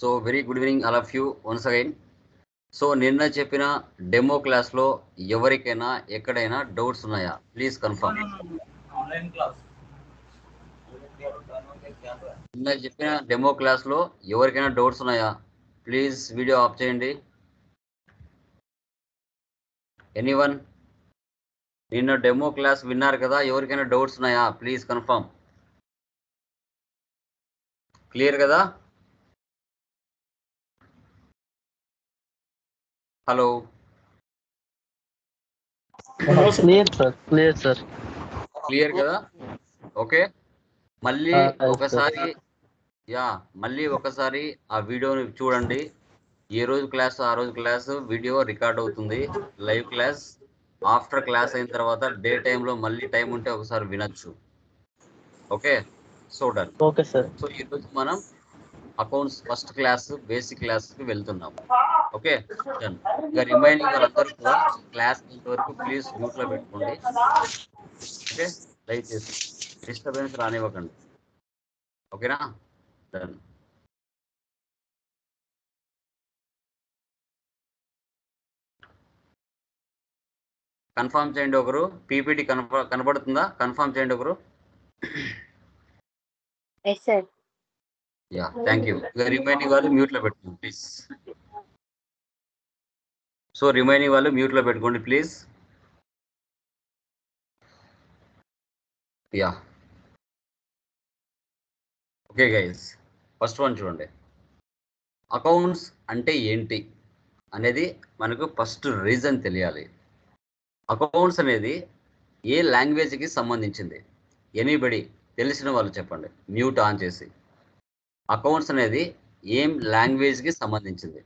So very good evening all of you once again. So నిన్న చెప్పిన demo క్లాస్లో ఎవరికైనా ఎక్కడైనా డౌట్స్ ఉన్నాయా? Please confirm. నిన్న చెప్పిన డెమో క్లాస్లో ఎవరికైనా డౌట్స్ ఉన్నాయా? ప్లీజ్ వీడియో ఆఫ్ చేయండి. ఎనీవన్? నిన్న డెమో క్లాస్ విన్నారు కదా, ఎవరికైనా డౌట్స్ ఉన్నాయా? Please confirm. క్లియర్ కదా? Hello, clear sir. క్లియర్ కదా? ఓకే, మళ్ళీ ఒకసారి మళ్ళీ ఒకసారి ఆ వీడియోని చూడండి. ఏ రోజు క్లాస్ ఆ రోజు క్లాస్ వీడియో రికార్డ్ అవుతుంది. లైవ్ క్లాస్ ఆఫ్టర్ క్లాస్ అయిన తర్వాత డే టైంలో మళ్ళీ టైం ఉంటే ఒకసారి వినొచ్చు. Okay, so done. Okay sir. So ఈరోజు మనం అకౌంట్స్ ఫస్ట్ క్లాస్ బేసిక్ క్లాస్కి వెళ్తున్నాం. Okay done. ఇక రిమైనింగ్ వాళ్ళందరూ కూడా క్లాస్ వరకు ప్లీజ్ మ్యూట్లో పెట్టుకోండి. ఓకే, దయచేసి డిస్టర్బెన్స్ రానివ్వకండి. ఓకేనా? డన్. కన్ఫర్మ్ చేయండి ఒకరు. పీపీటీ కనపడుతుందా? కన్ఫర్మ్ చేయండి ఒకరు. Yeah, thank you. ఇక రిమైనింగ్ వాళ్ళు మ్యూట్లో పెట్టుకోండి ప్లీజ్. సో రిమైనింగ్ వాళ్ళు మ్యూట్లో పెట్టుకోండి please. Yeah, okay guys, first one చూడండి. అకౌంట్స్ అంటే ఏంటి అనేది మనకు ఫస్ట్ రీజన్ తెలియాలి. అకౌంట్స్ అనేది ఏ లాంగ్వేజ్కి సంబంధించింది? ఎనీబడి తెలిసిన వాళ్ళు చెప్పండి మ్యూట్ ఆన్ చేసి. అకౌంట్స్ అనేది ఏం లాంగ్వేజ్కి సంబంధించింది?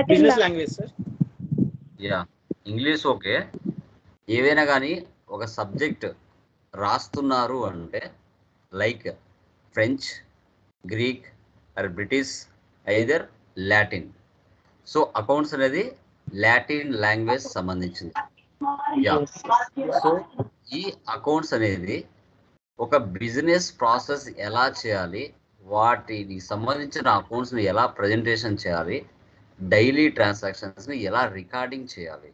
Business language sir. Yeah, English okay. ఏదైనా కానీ ఒక సబ్జెక్ట్ రాస్తున్నారు అంటే like French, Greek are British, either Latin. So accounts అనేది లాటిన్ లాంగ్వేజ్ సంబంధించింది. యా, సో ఈ అకౌంట్స్ అనేది ఒక బిజినెస్ ప్రాసెస్ ఎలా చేయాలి, వాటికి సంబంధించిన అకౌంట్స్ని ఎలా ప్రజెంటేషన్ చేయాలి, డైలీ ట్రాన్సాక్షన్స్ని ఎలా రికార్డింగ్ చేయాలి,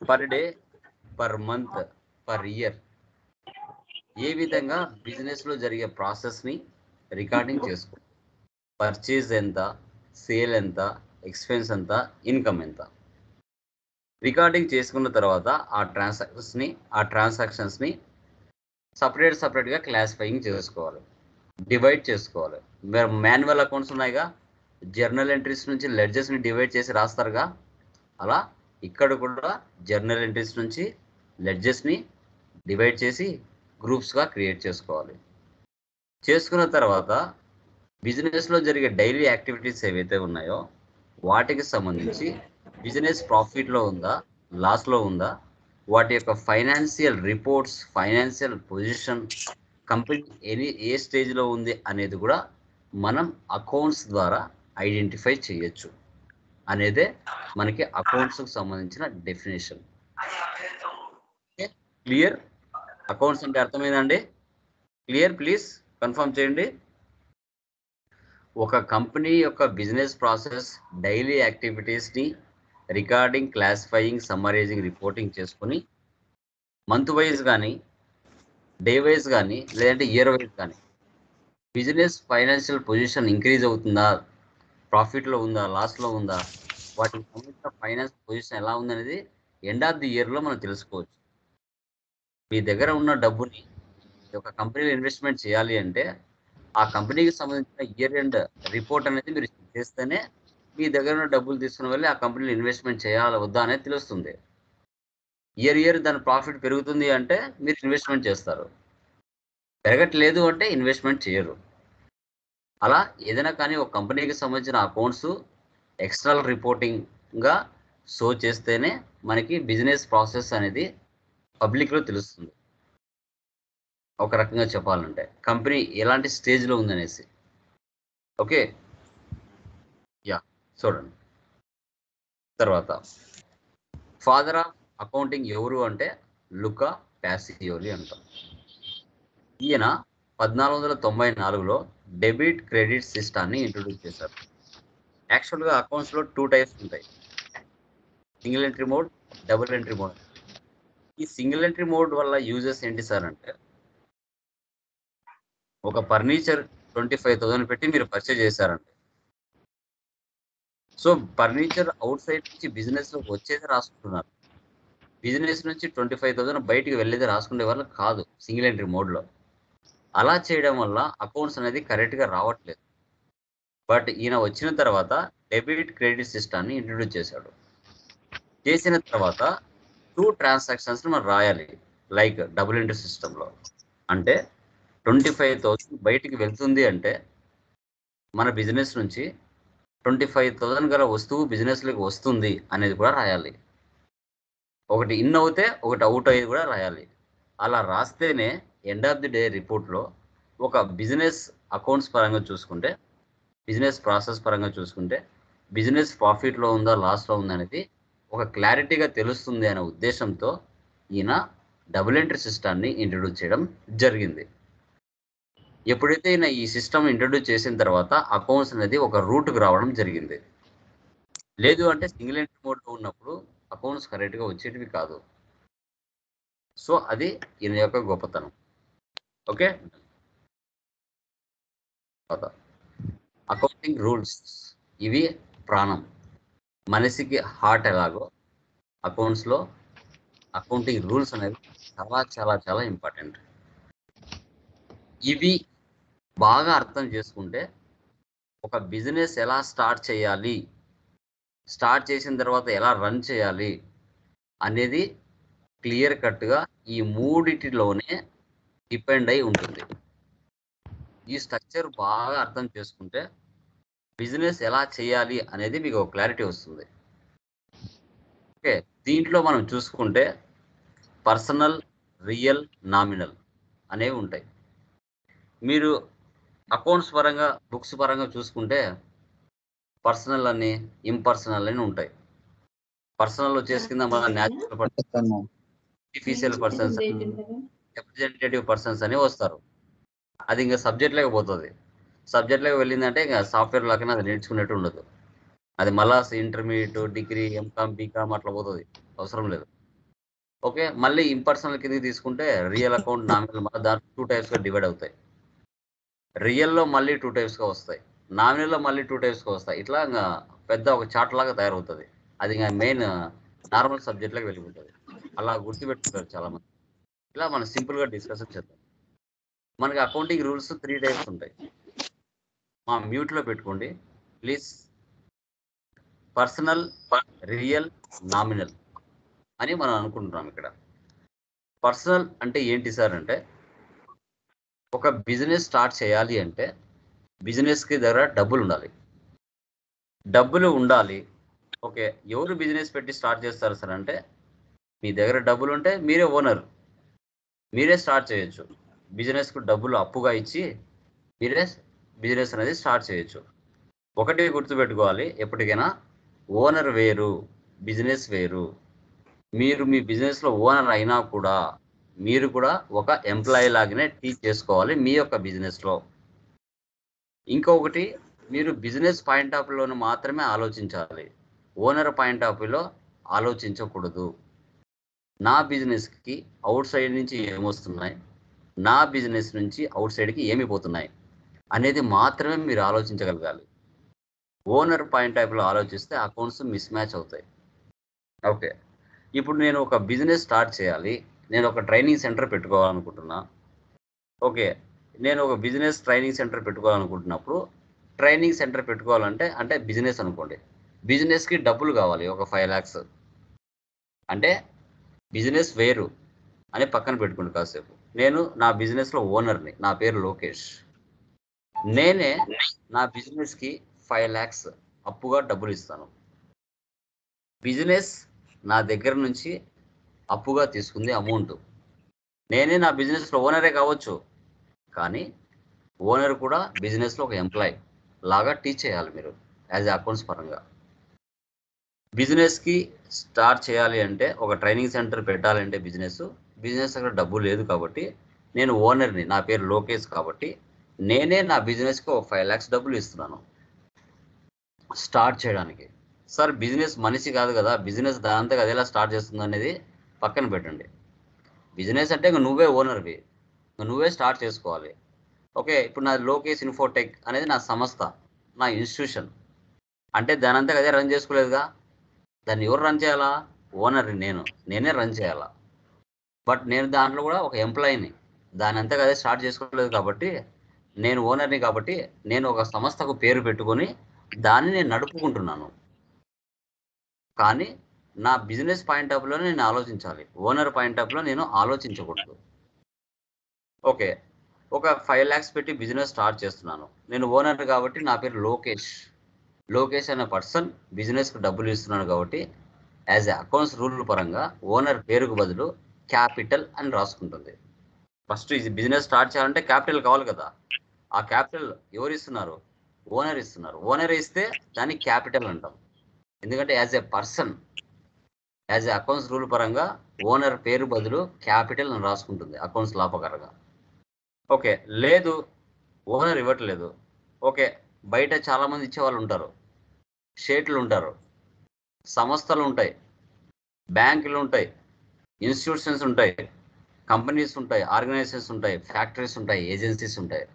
per day, per month, per year, ఏ విధంగా బిజినెస్లో జరిగే ప్రాసెస్ని రికార్డింగ్ చేసుకో. పర్చేజ్ ఎంత, సేల్ ఎంత, ఎక్స్పెన్స్ ఎంత, ఇన్కమ్ ఎంత, రికార్డింగ్ చేసుకున్న తర్వాత ఆ ట్రాన్సాక్షన్స్ని సపరేట్గా క్లాసిఫైయింగ్ చేసుకోవాలి, డివైడ్ చేసుకోవాలి. మీరు మాన్యువల్ అకౌంట్స్ ఉన్నాయిగా, జర్నల్ ఎంట్రీస్ నుంచి లెడ్జెస్ని డివైడ్ చేసి రాస్తారుగా, అలా ఇక్కడ కూడా జర్నల్ ఎంట్రీస్ నుంచి లెడ్జెస్ని డివైడ్ చేసి గ్రూప్స్గా క్రియేట్ చేసుకోవాలి. చేసుకున్న తర్వాత బిజినెస్లో జరిగే డైలీ యాక్టివిటీస్ ఏవైతే ఉన్నాయో వాటికి సంబంధించి బిజినెస్ ప్రాఫిట్లో ఉందా, లాస్లో ఉందా, వాటి యొక్క financial reports, financial position, company ఏ స్టేజ్లో ఉంది అనేది కూడా మనం అకౌంట్స్ ద్వారా ఐడెంటిఫై చేయొచ్చు అనేదే మనకి అకౌంట్స్కి సంబంధించిన డెఫినేషన్. క్లియర్? అకౌంట్స్ అంటే అర్థమైందండి? క్లియర్? ప్లీజ్ కన్ఫర్మ్ చేయండి. ఒక కంపెనీ యొక్క బిజినెస్ ప్రాసెస్, డైలీ యాక్టివిటీస్ని రికార్డింగ్, క్లాసిఫైయింగ్, సమ్మరైజింగ్, రిపోర్టింగ్ చేసుకొని మంత్ వైజ్ కానీ, డే వైజ్ కానీ, లేదంటే ఇయర్ వైజ్ కానీ బిజినెస్ ఫైనాన్షియల్ పొజిషన్ ఇంక్రీజ్ అవుతుందా, ప్రాఫిట్లో ఉందా, లాస్లో ఉందా, వాటికి సంబంధించిన ఫైనాన్స్ పొజిషన్ ఎలా ఉందనేది ఎండ్ ఆఫ్ ది ఇయర్లో మనం తెలుసుకోవచ్చు. మీ దగ్గర ఉన్న డబ్బుని ఒక కంపెనీలో ఇన్వెస్ట్మెంట్ చేయాలి అంటే ఆ కంపెనీకి సంబంధించిన ఇయర్ ఎండ్ రిపోర్ట్ అనేది మీరు చేస్తేనే మీ దగ్గర ఉన్న డబ్బులు తీసుకుని వెళ్ళి ఆ కంపెనీలో ఇన్వెస్ట్మెంట్ చేయాలా వద్దా అనేది తెలుస్తుంది. ఇయర్ దాని ప్రాఫిట్ పెరుగుతుంది అంటే మీరు ఇన్వెస్ట్మెంట్ చేస్తారు, పెరగట్లేదు అంటే ఇన్వెస్ట్మెంట్ చేయరు. అలా ఏదైనా కానీ ఒక కంపెనీకి సంబంధించిన అకౌంట్స్ ఎక్స్టర్నల్ రిపోర్టింగ్గా షో చేస్తేనే మనకి బిజినెస్ ప్రాసెస్ అనేది పబ్లిక్లో తెలుస్తుంది. ఒక రకంగా చెప్పాలంటే కంపెనీ ఎలాంటి స్టేజ్లో ఉందనేసి. ఓకే, యా, చూడండి. తర్వాత ఫాదర్ ఆఫ్ అకౌంటింగ్ ఎవరు అంటే లుకా పాసియోలి అంటాం. ఈయన 1494లో డెబిట్ క్రెడిట్ సిస్టాన్ని ఇంట్రొడ్యూస్ చేశారు. యాక్చువల్గా అకౌంట్స్లో 2 టైప్స్ ఉంటాయి, single entry mode, double entry mode. ఈ సింగిల్ ఎంట్రీ మోడ్ వల్ల యూజెస్ ఏంటి సార్ అంటే, ఒక ఫర్నిచర్ 25,000 పెట్టి మీరు పర్చేజ్ చేశారండి. సో ఫర్నిచర్ అవుట్ సైడ్ నుంచి బిజినెస్ లోకి వచ్చేది రాసుకుంటున్నారు, బిజినెస్ నుంచి 25,000 బయటికి వెళ్ళేది రాసుకునే వాళ్ళు కాదు సింగిల్ ఎంట్రీ మోడ్లో. అలా చేయడం వల్ల అకౌంట్స్ అనేది కరెక్ట్గా రావట్లేదు. బట్ ఈయన వచ్చిన తర్వాత డెబిట్ క్రెడిట్ సిస్టాన్ని ఇంట్రొడ్యూస్ చేశాడు. చేసిన తర్వాత 2 ట్రాన్సాక్షన్స్ మనం రాయాలి, లైక్ డబుల్ ఎంట్రీ సిస్టంలో. అంటే 25,000 బయటికి వెళ్తుంది అంటే మన బిజినెస్ నుంచి 25,000 గల వస్తువు బిజినెస్లోకి వస్తుంది అనేది కూడా రాయాలి. ఒకటి ఇన్ అవుతే ఒకటి అవుట్ అయ్యేది కూడా రాయాలి. అలా రాస్తేనే ఎండ్ ఆఫ్ ది డే రిపోర్ట్లో ఒక బిజినెస్ అకౌంట్స్ పరంగా చూసుకుంటే, బిజినెస్ ప్రాసెస్ పరంగా చూసుకుంటే బిజినెస్ ప్రాఫిట్లో ఉందా లాస్లో ఉందా అనేది ఒక క్లారిటీగా తెలుస్తుంది అనే ఉద్దేశంతో ఈయన డబుల్ ఎంట్రీ సిస్టాన్ని ఇంట్రొడ్యూస్ చేయడం జరిగింది. ఎప్పుడైతే ఈయన ఈ సిస్టమ్ ఇంట్రొడ్యూస్ చేసిన తర్వాత అకౌంట్స్ అనేది ఒక రూట్కి రావడం జరిగింది. లేదు అంటే సింగిల్ ఎంట్రీ మోడ్లో ఉన్నప్పుడు అకౌంట్స్ కరెక్ట్గా వచ్చేటివి కాదు. సో అది ఈయన యొక్క గొప్పతనం. ఓకే, అకౌంటింగ్ రూల్స్ ఇవి ప్రాణం. మనిషికి హార్ట్ ఎలాగో అకౌంట్స్లో అకౌంటింగ్ రూల్స్ అనేవి చాలా చాలా చాలా ఇంపార్టెంట్. ఇవి బాగా అర్థం చేసుకుంటే ఒక బిజినెస్ ఎలా స్టార్ట్ చేయాలి, స్టార్ట్ చేసిన తర్వాత ఎలా రన్ చేయాలి అనేది క్లియర్ కట్గా ఈ మూడిటిలోనే డిపెండ్ అయి ఉంటుంది. ఈ స్ట్రక్చర్ బాగా అర్థం చేసుకుంటే బిజినెస్ ఎలా చేయాలి అనేది మీకు ఒక క్లారిటీ వస్తుంది. ఓకే, దీంట్లో మనం చూసుకుంటే పర్సనల్, రియల్, నామినల్ అనేవి ఉంటాయి. మీరు అకౌంట్స్ పరంగా బుక్స్ పరంగా చూసుకుంటే పర్సనల్ అని, ఇంపర్సనల్ అని ఉంటాయి. పర్సనల్ వచ్చేసి కింద మన natural person, artificial persons, representative persons అని వస్తారు. అది ఇంకా సబ్జెక్ట్ లేకపోతుంది. సబ్జెక్ట్ లేక వెళ్ళిందంటే ఇంకా సాఫ్ట్వేర్ లాగానే అది నేర్చుకునేట్టు ఉండదు. అది మళ్ళా ఇంటర్మీడియట్, డిగ్రీ, ఎంకామ్, బీకామ్ అట్లా పోతుంది, అవసరం లేదు. ఓకే, మళ్ళీ ఇంపర్సనల్ కిందకి తీసుకుంటే రియల్ అకౌంట్, నామినల్, మళ్ళీ దాంట్లో 2 టైప్స్గా డివైడ్ అవుతాయి. రియల్లో మళ్ళీ 2 టైప్స్గా వస్తాయి, నామినల్లో మళ్ళీ 2 టైప్స్గా వస్తాయి. ఇట్లా ఇంకా పెద్ద ఒక చార్ట్ లాగా తయారవుతుంది. అది ఇంకా మెయిన్ నార్మల్ సబ్జెక్ట్లోకి వెళ్ళిపోతుంది. అలా గుర్తుపెట్టుకుంటారు చాలామంది. ఇలా మనం సింపుల్గా డిస్కషన్ చేద్దాం. మనకి అకౌంటింగ్ రూల్స్ 3 టైప్స్ ఉంటాయి. మా మ్యూట్లో పెట్టుకోండి ప్లీజ్. పర్సనల్, రియల్, నామినల్ అని మనం అనుకుంటున్నాం. ఇక్కడ పర్సనల్ అంటే ఏంటి సార్ అంటే, ఒక బిజినెస్ స్టార్ట్ చేయాలి అంటే బిజినెస్కి దగ్గర డబ్బులు ఉండాలి. డబ్బులు ఉండాలి. ఓకే, ఎవరు బిజినెస్ పెట్టి స్టార్ట్ చేస్తారు సార్ అంటే, మీ దగ్గర డబ్బులు ఉంటే మీరే ఓనర్, మీరే స్టార్ట్ చేయొచ్చు. బిజినెస్కు డబ్బులు అప్పుగా ఇచ్చి మీరే బిజినెస్ అనేది స్టార్ట్ చేయొచ్చు. ఒకటి గుర్తుపెట్టుకోవాలి, ఎప్పటికైనా ఓనర్ వేరు, బిజినెస్ వేరు. మీరు మీ బిజినెస్లో ఓనర్ అయినా కూడా మీరు కూడా ఒక ఎంప్లాయీ లాగానే టీచ్ చేసుకోవాలి మీ యొక్క బిజినెస్లో. ఇంకొకటి, మీరు బిజినెస్ పాయింట్ ఆఫ్ వ్యూలో మాత్రమే ఆలోచించాలి, ఓనర్ పాయింట్ ఆఫ్ వ్యూలో ఆలోచించకూడదు. నా బిజినెస్కి అవుట్ సైడ్ నుంచి ఏమొస్తున్నాయి, నా బిజినెస్ నుంచి అవుట్ సైడ్కి ఏమి పోతున్నాయి అనేది మాత్రమే మీరు ఆలోచించగలగాలి. ఓనర్ పాయింట్ ఆఫ్ వ్యూలో ఆలోచిస్తే అకౌంట్స్ మిస్ మ్యాచ్ అవుతాయి. ఓకే, ఇప్పుడు నేను ఒక బిజినెస్ స్టార్ట్ చేయాలి, నేను ఒక ట్రైనింగ్ సెంటర్ పెట్టుకోవాలనుకుంటున్నా. ఓకే, నేను ఒక బిజినెస్ ట్రైనింగ్ సెంటర్ పెట్టుకోవాలనుకుంటున్నప్పుడు, ట్రైనింగ్ సెంటర్ పెట్టుకోవాలంటే అంటే బిజినెస్ అనుకోండి, బిజినెస్కి డబ్బులు కావాలి ఒక 5 lakhs. అంటే బిజినెస్ వేరు అని పక్కన పెట్టుకోండి కాసేపు. నేను నా బిజినెస్లో ఓనర్ని, నా పేరు లోకేష్. నేనే నా బిజినెస్కి 5 lakhs అప్పుగా డబ్బులు ఇస్తాను. బిజినెస్ నా దగ్గర నుంచి అప్పుగా తీసుకుంది అమౌంట్. నేనే నా బిజినెస్లో ఓనరే కావచ్చు, కానీ ఓనర్ కూడా బిజినెస్లో ఒక ఎంప్లాయ్ లాగా టీచ్ చేయాలి మీరు యాజ్ అకౌంట్స్ పరంగా. బిజినెస్కి స్టార్ట్ చేయాలి అంటే, ఒక ట్రైనింగ్ సెంటర్ పెట్టాలంటే బిజినెస్ అక్కడ డబ్బు లేదు కాబట్టి నేను ఓనర్ని, నా పేరు లోకేష్ కాబట్టి నేనే నా బిజినెస్కి ఒక 5 lakhs డబ్బులు ఇస్తున్నాను స్టార్ట్ చేయడానికి. సార్ బిజినెస్ మనిషి కాదు కదా, బిజినెస్ దానంతగా అదేలా స్టార్ట్ చేస్తుంది అనేది పక్కన పెట్టండి. బిజినెస్ అంటే ఇంక నువ్వే ఓనర్వి, నువ్వే స్టార్ట్ చేసుకోవాలి. ఓకే, ఇప్పుడు నాది లోకేష్ ఇన్ఫోటెక్ అనేది నా సంస్థ, నా ఇన్స్టిట్యూషన్. అంటే దానంతగా అదే రన్ చేసుకోలేదుగా, దాన్ని ఎవరు రన్ చేయాలా? ఓనర్ని నేనే రన్ చేయాలా. బట్ నేను దాంట్లో కూడా ఒక ఎంప్లాయీని, దాని అంతగా అదే స్టార్ట్ చేసుకోలేదు కాబట్టి నేను ఓనర్ని కాబట్టి నేను ఒక సంస్థకు పేరు పెట్టుకొని దాన్ని నేను నడుపుకుంటున్నాను. కానీ నా బిజినెస్ పాయింట్ ఆఫ్ వ్యూలో నేను ఆలోచించాలి, ఓనర్ పాయింట్ ఆఫ్ వ్యూలో నేను ఆలోచించకూడదు. ఓకే, ఒక 5 lakhs పెట్టి బిజినెస్ స్టార్ట్ చేస్తున్నాను. నేను ఓనర్ కాబట్టి నా పేరు లోకేష్ అనే పర్సన్ బిజినెస్కి డబ్బులు ఇస్తున్నాను కాబట్టి యాజ్ ఎ అకౌంట్స్ రూల్ పరంగా ఓనర్ పేరుకు బదులు క్యాపిటల్ అని రాసుకుంటుంది. ఫస్ట్ ఇది బిజినెస్ స్టార్ట్ చేయాలంటే క్యాపిటల్ కావాలి కదా, ఆ క్యాపిటల్ ఎవరు ఇస్తున్నారు? ఓనర్ ఇస్తున్నారు. ఓనర్ ఇస్తే దాన్ని క్యాపిటల్ అంటాం. ఎందుకంటే as a person, as a accounts rule పరంగా ఓనర్ పేరు బదులు క్యాపిటల్ అని రాసుకుంటుంది అకౌంట్స్ లా ప్రకారంగా. ఓకే, లేదు ఓనర్ ఇవ్వట్లేదు. ఓకే, బయట చాలామంది ఇచ్చేవాళ్ళు ఉంటారు, షేట్లు ఉంటారు, సంస్థలు ఉంటాయి, బ్యాంకులు ఉంటాయి, ఇన్స్టిట్యూషన్స్ ఉంటాయి, కంపెనీస్ ఉంటాయి, ఆర్గనైజేషన్స్ ఉంటాయి, ఫ్యాక్టరీస్ ఉంటాయి, ఏజెన్సీస్ ఉంటాయి,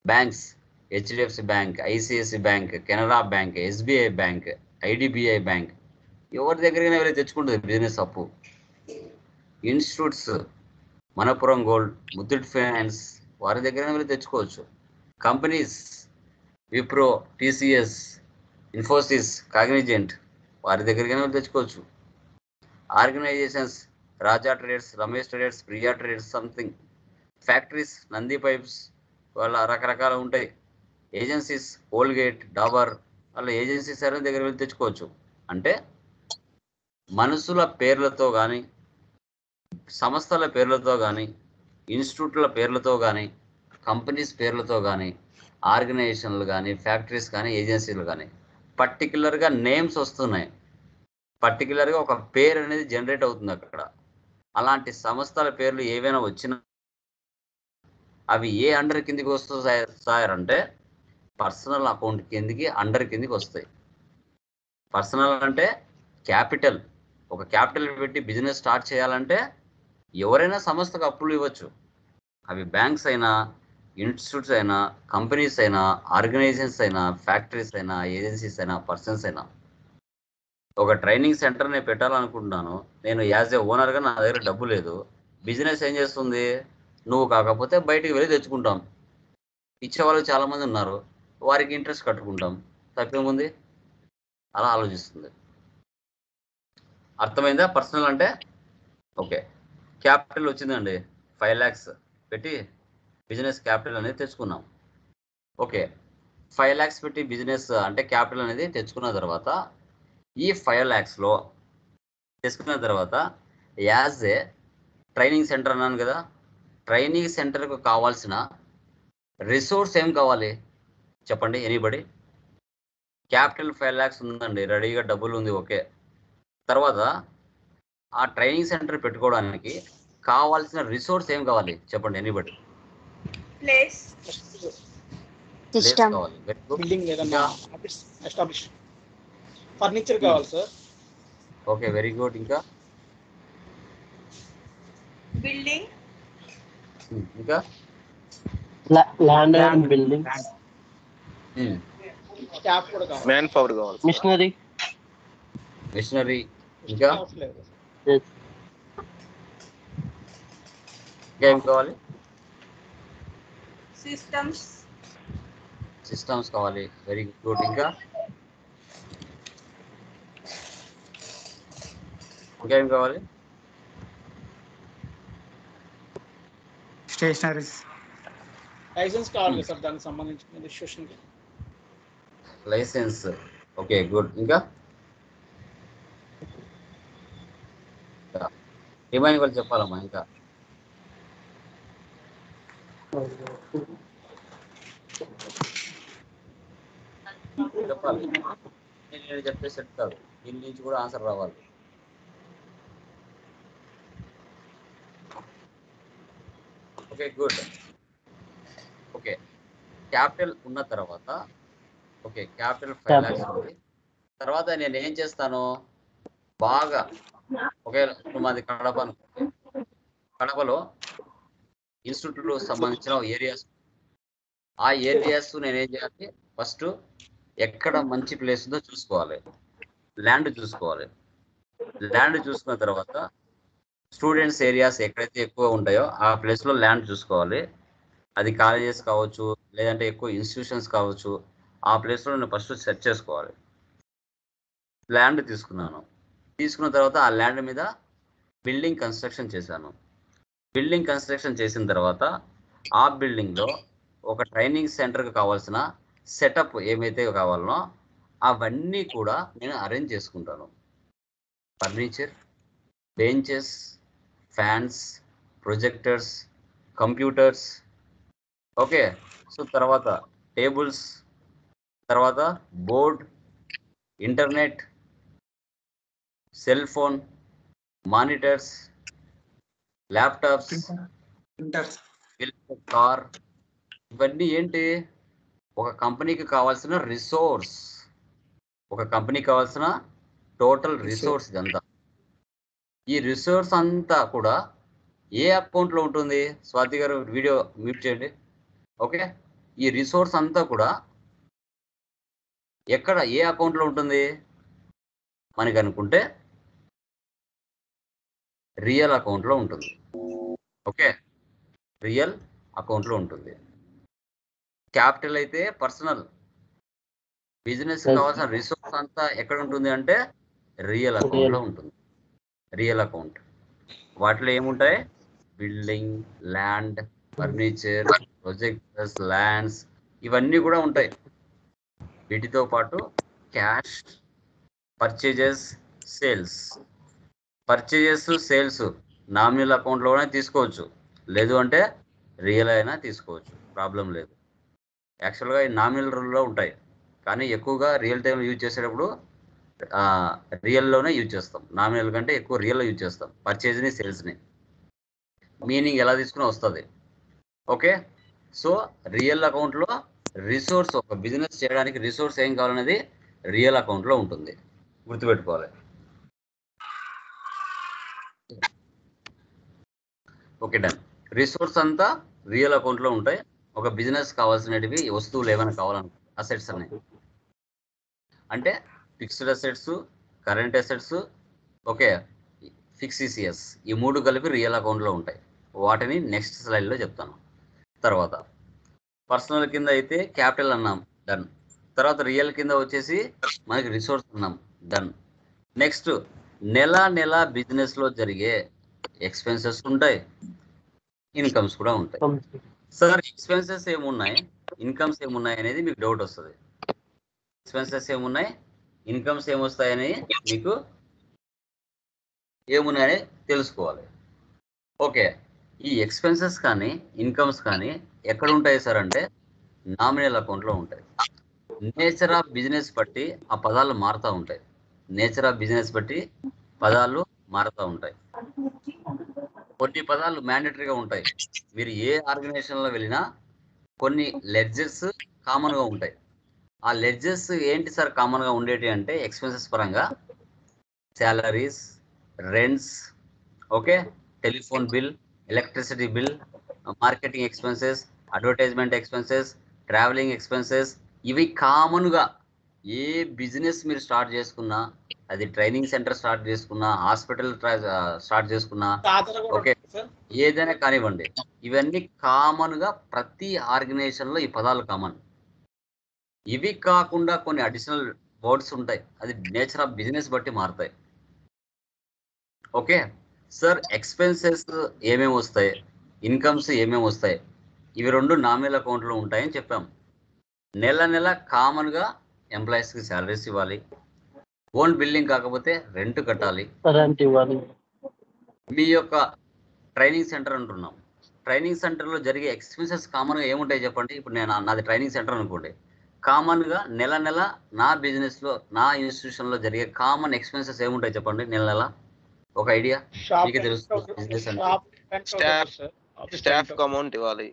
banks, HDFC bank, ICICI bank, Canara bank, SBI bank, IDBI bank, ఎవరి దగ్గరైనా వెళ్ళి తెచ్చుకుంటుంది బిజినెస్ అప్పు. Institutes, Manappuram gold, Muthoot finance, వారి దగ్గరైనా వెళ్ళి తెచ్చుకోవచ్చు. Companies, Wipro, TCS, Infosys, Cognizant, వారి దగ్గరికైనా వెళ్ళి తెచ్చుకోవచ్చు. Organisations, Raja traders, Ramesh traders, Priya traders, something. Factories, Nandi pipes, వాళ్ళ రకరకాలు ఉంటాయి. ఏజెన్సీస్, కోల్గేట్, డాబర్, వాళ్ళ ఏజెన్సీస్ అనే దగ్గర వెళ్ళి తెచ్చుకోవచ్చు. అంటే మనుషుల పేర్లతో కానీ, సంస్థల పేర్లతో కానీ, ఇన్స్టిట్యూట్ల పేర్లతో కానీ, కంపెనీస్ పేర్లతో కానీ, ఆర్గనైజేషన్లు కానీ, ఫ్యాక్టరీస్ కానీ, ఏజెన్సీలు కానీ పర్టికులర్గా నేమ్స్ వస్తున్నాయి, పర్టికులర్గా ఒక పేరు అనేది జనరేట్ అవుతుంది అక్కడ. అలాంటి సంస్థల పేర్లు ఏవైనా వచ్చినా అవి ఏ అండర్ కిందికి వస్తాయి సార్ అంటే పర్సనల్ అకౌంట్ కిందికి, అండర్ కిందికి వస్తాయి. పర్సనల్ అంటే క్యాపిటల్, ఒక క్యాపిటల్ పెట్టి బిజినెస్ స్టార్ట్ చేయాలంటే ఎవరైనా సంస్థకు అప్పులు ఇవ్వచ్చు. అవి బ్యాంక్స్ అయినా, ఇన్స్టిట్యూట్స్ అయినా, కంపెనీస్ అయినా, ఆర్గనైజేషన్స్ అయినా, ఫ్యాక్టరీస్ అయినా, ఏజెన్సీస్ అయినా, పర్సన్స్ అయినా. ఒక ట్రైనింగ్ సెంటర్ నేను పెట్టాలనుకుంటున్నాను, నేను యాజ్ ఏ ఓనర్గా నా దగ్గర డబ్బు లేదు. బిజినెస్ ఏం చేస్తుంది? నువ్వు కాకపోతే బయటికి వెళ్ళి తెచ్చుకుంటాం, ఇచ్చేవాళ్ళు చాలామంది ఉన్నారు, వారికి ఇంట్రెస్ట్ కట్టుకుంటాం, తప్పేముంది? అలా ఆలోచిస్తుంది. అర్థమైందా? పర్సనల్ అంటే ఓకే, క్యాపిటల్ వచ్చిందండి, 5 lakhs పెట్టి బిజినెస్ క్యాపిటల్ అనేది తెచ్చుకున్నాం. ఓకే, 5 lakhs పెట్టి బిజినెస్ అంటే క్యాపిటల్ అనేది తెచ్చుకున్న తర్వాత ఈ 5 lakhsలో తెచ్చుకున్న తర్వాత యాజ్ ఏ ట్రైనింగ్ సెంటర్ అన్నాను కదా, ట్రైనింగ్ సెంటర్కు కావాల్సిన రిసోర్స్ ఏం కావాలి చెప్పండి ఎనీబడి? క్యాపిటల్ 5 lakhs ఉందండి, రెడీగా డబ్బులు ఉంది, ఓకే. తర్వాత ఆ ట్రైనింగ్ సెంటర్ పెట్టుకోవడానికి కావాల్సిన రిసోర్స్ ఏం కావాలి చెప్పండి ఎనీబడి? ప్లేస్ కావాలి, వెరీ గుడ్. బిల్డింగ్ ఏదన్నా ఆఫీస్ ఎస్టాబ్లిష్, ఫర్నిచర్ కావాలి సార్. Okay, very good. ఇంకా బిల్డింగ్, ఇంకా ల్యాండ్ అండ్ బిల్డింగ్, స్టాఫ్ కూడా కావాలి, మ్యాన్ పవర్ కావాలి, మిషనరీ. ఇంకా ఏం కావాలి? సిస్టమ్స్ కావాలి, వెరీ గుడ్. ఇంకా ఇంకేం కావాలి? స్టేషనరీస్, లైసెన్స్ కావాలి సార్, దానికి సంబంధించిన రిజిస్ట్రేషన్. Licence, okay good. ఇంకా ఏమైనా వాళ్ళు చెప్పాలమ్మా? ఇంకా చెప్పాలి, నేను చెప్పే సెట్ కాదు, దీని నుంచి కూడా ఆన్సర్ రావాలి. Okay, good. ఓకే, క్యాపిటల్ ఉన్న తర్వాత ఓకే క్యాపిటల్ 5 lakhs ఉంది. తర్వాత నేను ఏం చేస్తాను, బాగా ఓకే ఇప్పుడు మాది కడప కడపలో ఇన్స్టిట్యూట్ సంబంధించిన ఏరియాస్, ఆ ఏరియాస్ నేను ఏం చేయాలి, ఫస్ట్ ఎక్కడ మంచి ప్లేస్ ఉందో చూసుకోవాలి, ల్యాండ్ చూసుకోవాలి. ల్యాండ్ చూసుకున్న తర్వాత స్టూడెంట్స్ ఏరియాస్ ఎక్కడైతే ఎక్కువ ఉంటాయో ఆ ప్లేస్లో ల్యాండ్ చూసుకోవాలి. అది కాలేజెస్ కావచ్చు, లేదంటే ఎక్కువ ఇన్స్టిట్యూషన్స్ కావచ్చు, ఆ ప్లేస్లో నేను ఫస్ట్ సెర్చ్ చేసుకోవాలి. ల్యాండ్ తీసుకున్నాను, తీసుకున్న తర్వాత ఆ ల్యాండ్ మీద బిల్డింగ్ కన్స్ట్రక్షన్ చేశాను. బిల్డింగ్ కన్స్ట్రక్షన్ చేసిన తర్వాత ఆ బిల్డింగ్లో ఒక ట్రైనింగ్ సెంటర్కి కావాల్సిన సెటప్ ఏమైతే కావాలనో అవన్నీ కూడా నేను అరేంజ్ చేసుకుంటాను. Furniture, benches, fans, projectors, computers, okay. So తర్వాత టేబుల్స్, తర్వాత board, internet, cell phone, monitors, laptops, car, ఇవన్నీ ఏంటి, ఒక కంపెనీకి కావాల్సిన రిసోర్స్, ఒక కంపెనీకి కావాల్సిన టోటల్ రిసోర్స్ ఇదంతా. ఈ రిసోర్స్ అంతా కూడా ఏ అకౌంట్లో ఉంటుంది? స్వాతి గారు వీడియో మ్యూట్ చేయండి. ఓకే, ఈ రిసోర్స్ అంతా కూడా ఎక్కడ ఏ అకౌంట్లో ఉంటుంది మనకి అనుకుంటే రియల్ అకౌంట్లో ఉంటుంది. ఓకే, రియల్ అకౌంట్లో ఉంటుంది. క్యాపిటల్ అయితే పర్సనల్, బిజినెస్ కావాల్సిన రిసోర్స్ అంతా ఎక్కడ ఉంటుంది అంటే రియల్ అకౌంట్లో ఉంటుంది. రియల్ అకౌంట్ వాటిలో ఏముంటాయి, building, land, furniture, projectors, lands, ఇవన్నీ కూడా ఉంటాయి. వీటితో పాటు cash, purchases, sales. Purchases, sales nominal అకౌంట్లోనే తీసుకోవచ్చు, లేదు అంటే రియల్ అయినా తీసుకోవచ్చు, ప్రాబ్లం లేదు. యాక్చువల్గా ఈ నామినల్ రూల్లో ఉంటాయి, కానీ ఎక్కువగా రియల్ టైం యూజ్ చేసేటప్పుడు రియల్లోనే యూజ్ చేస్తాం. నామినల్ కంటే ఎక్కువ రియల్లో యూజ్ చేస్తాం పర్చేజ్ని, సేల్స్ని. మీనింగ్ ఎలా తీసుకుని వస్తుంది. ఓకే, సో రియల్ అకౌంట్లో రిసోర్స్, ఒక బిజినెస్ చేయడానికి రిసోర్స్ ఏం కావాలనేది రియల్ అకౌంట్లో ఉంటుంది, గుర్తుపెట్టుకోవాలి. Okay, done. రిసోర్స్ అంతా రియల్ అకౌంట్లో ఉంటాయి. ఒక బిజినెస్ కావాల్సినవి వస్తువులు ఏమైనా కావాలనుకో, అసెట్స్ అనే అంటే fixed assets, current assets, okay, ఫిక్సిసిఎస్, ఈ మూడు కలిపి రియల్ అకౌంట్లో ఉంటాయి. వాటిని నెక్స్ట్ స్లైడ్లో చెప్తాను. తర్వాత పర్సనల్ కింద అయితే క్యాపిటల్ అన్నాం, డన్. తర్వాత రియల్ కింద వచ్చేసి మనకి రిసోర్స్ అన్నాం, డన్. నెక్స్ట్ నెల నెల బిజినెస్లో జరిగే ఎక్స్పెన్సెస్ ఉంటాయి, ఇన్కమ్స్ కూడా ఉంటాయి. సార్ ఎక్స్పెన్సెస్ ఏమున్నాయి, ఇన్కమ్స్ ఏమున్నాయి అనేది మీకు డౌట్ వస్తుంది. ఎక్స్పెన్సెస్ ఏమున్నాయి, ఇన్కమ్స్ ఏమొస్తాయని మీకు ఏమున్నాయని తెలుసుకోవాలి. ఓకే, ఈ ఎక్స్పెన్సెస్ కానీ ఇన్కమ్స్ కానీ ఎక్కడ ఉంటాయి సార్ అంటే నామినల్ అకౌంట్లో ఉంటాయి. నేచర్ ఆఫ్ బిజినెస్ బట్టి ఆ పదాలు మారుతూ ఉంటాయి. నేచర్ ఆఫ్ బిజినెస్ బట్టి పదాలు మారుతూ ఉంటాయి. కొన్ని పదాలు మ్యాండేటరీగా ఉంటాయి. మీరు ఏ ఆర్గనైజేషన్లో వెళ్ళినా కొన్ని లెడ్జెస్ కామన్గా ఉంటాయి. ఆ లెడ్జెస్ ఏంటి సార్ కామన్గా ఉండేటి అంటే ఎక్స్పెన్సెస్ పరంగా salaries, rents, okay, telephone bill, electricity bill, marketing expenses, advertisement expenses, travelling expenses, ఇవి కామన్గా ఏ బిజినెస్ మీరు స్టార్ట్ చేసుకున్నా, అది ట్రైనింగ్ సెంటర్ స్టార్ట్ చేసుకున్నా, హాస్పిటల్ స్టార్ట్ చేసుకున్నా, ఓకే, ఏదైనా కానివ్వండి, ఇవన్నీ కామన్గా ప్రతి ఆర్గనైజేషన్లో ఈ పదాలు కామన్. ఇవి కాకుండా కొన్ని అడిషనల్ వర్డ్స్ ఉంటాయి, అది నేచర్ ఆఫ్ బిజినెస్ బట్టి మారుతాయి. ఓకే సార్, ఎక్స్పెన్సెస్ ఏమేమి వస్తాయి, ఇన్కమ్స్ ఏమేమి వస్తాయి, ఇవి రెండు నామినల్ అకౌంట్లో ఉంటాయని చెప్పాం. నెల నెల కామన్గా ఎంప్లాయీస్కి శాలరీస్ ఇవ్వాలి, ఓన్ బిల్డింగ్ కాకపోతే రెంట్ కట్టాలి, రెంట్ ఇవ్వాలి. మీ యొక్క ట్రైనింగ్ సెంటర్ అంటున్నాం, ట్రైనింగ్ సెంటర్లో జరిగే ఎక్స్పెన్సెస్ కామన్గా ఏముంటాయి చెప్పండి. ఇప్పుడు నాది ట్రైనింగ్ సెంటర్ అనుకోండి, కామన్గా నెల నెల నా బిజినెస్లో, నా ఇన్స్టిట్యూషన్లో జరిగే కామన్ ఎక్స్పెన్సెస్ ఏముంటాయి చెప్పండి నెల నెల, ఒక ఐడియా మీకే తెలుస్తుంది. బిజినెస్ అంటే స్టాఫ్ కు అమౌంట్ ఇవ్వాలి.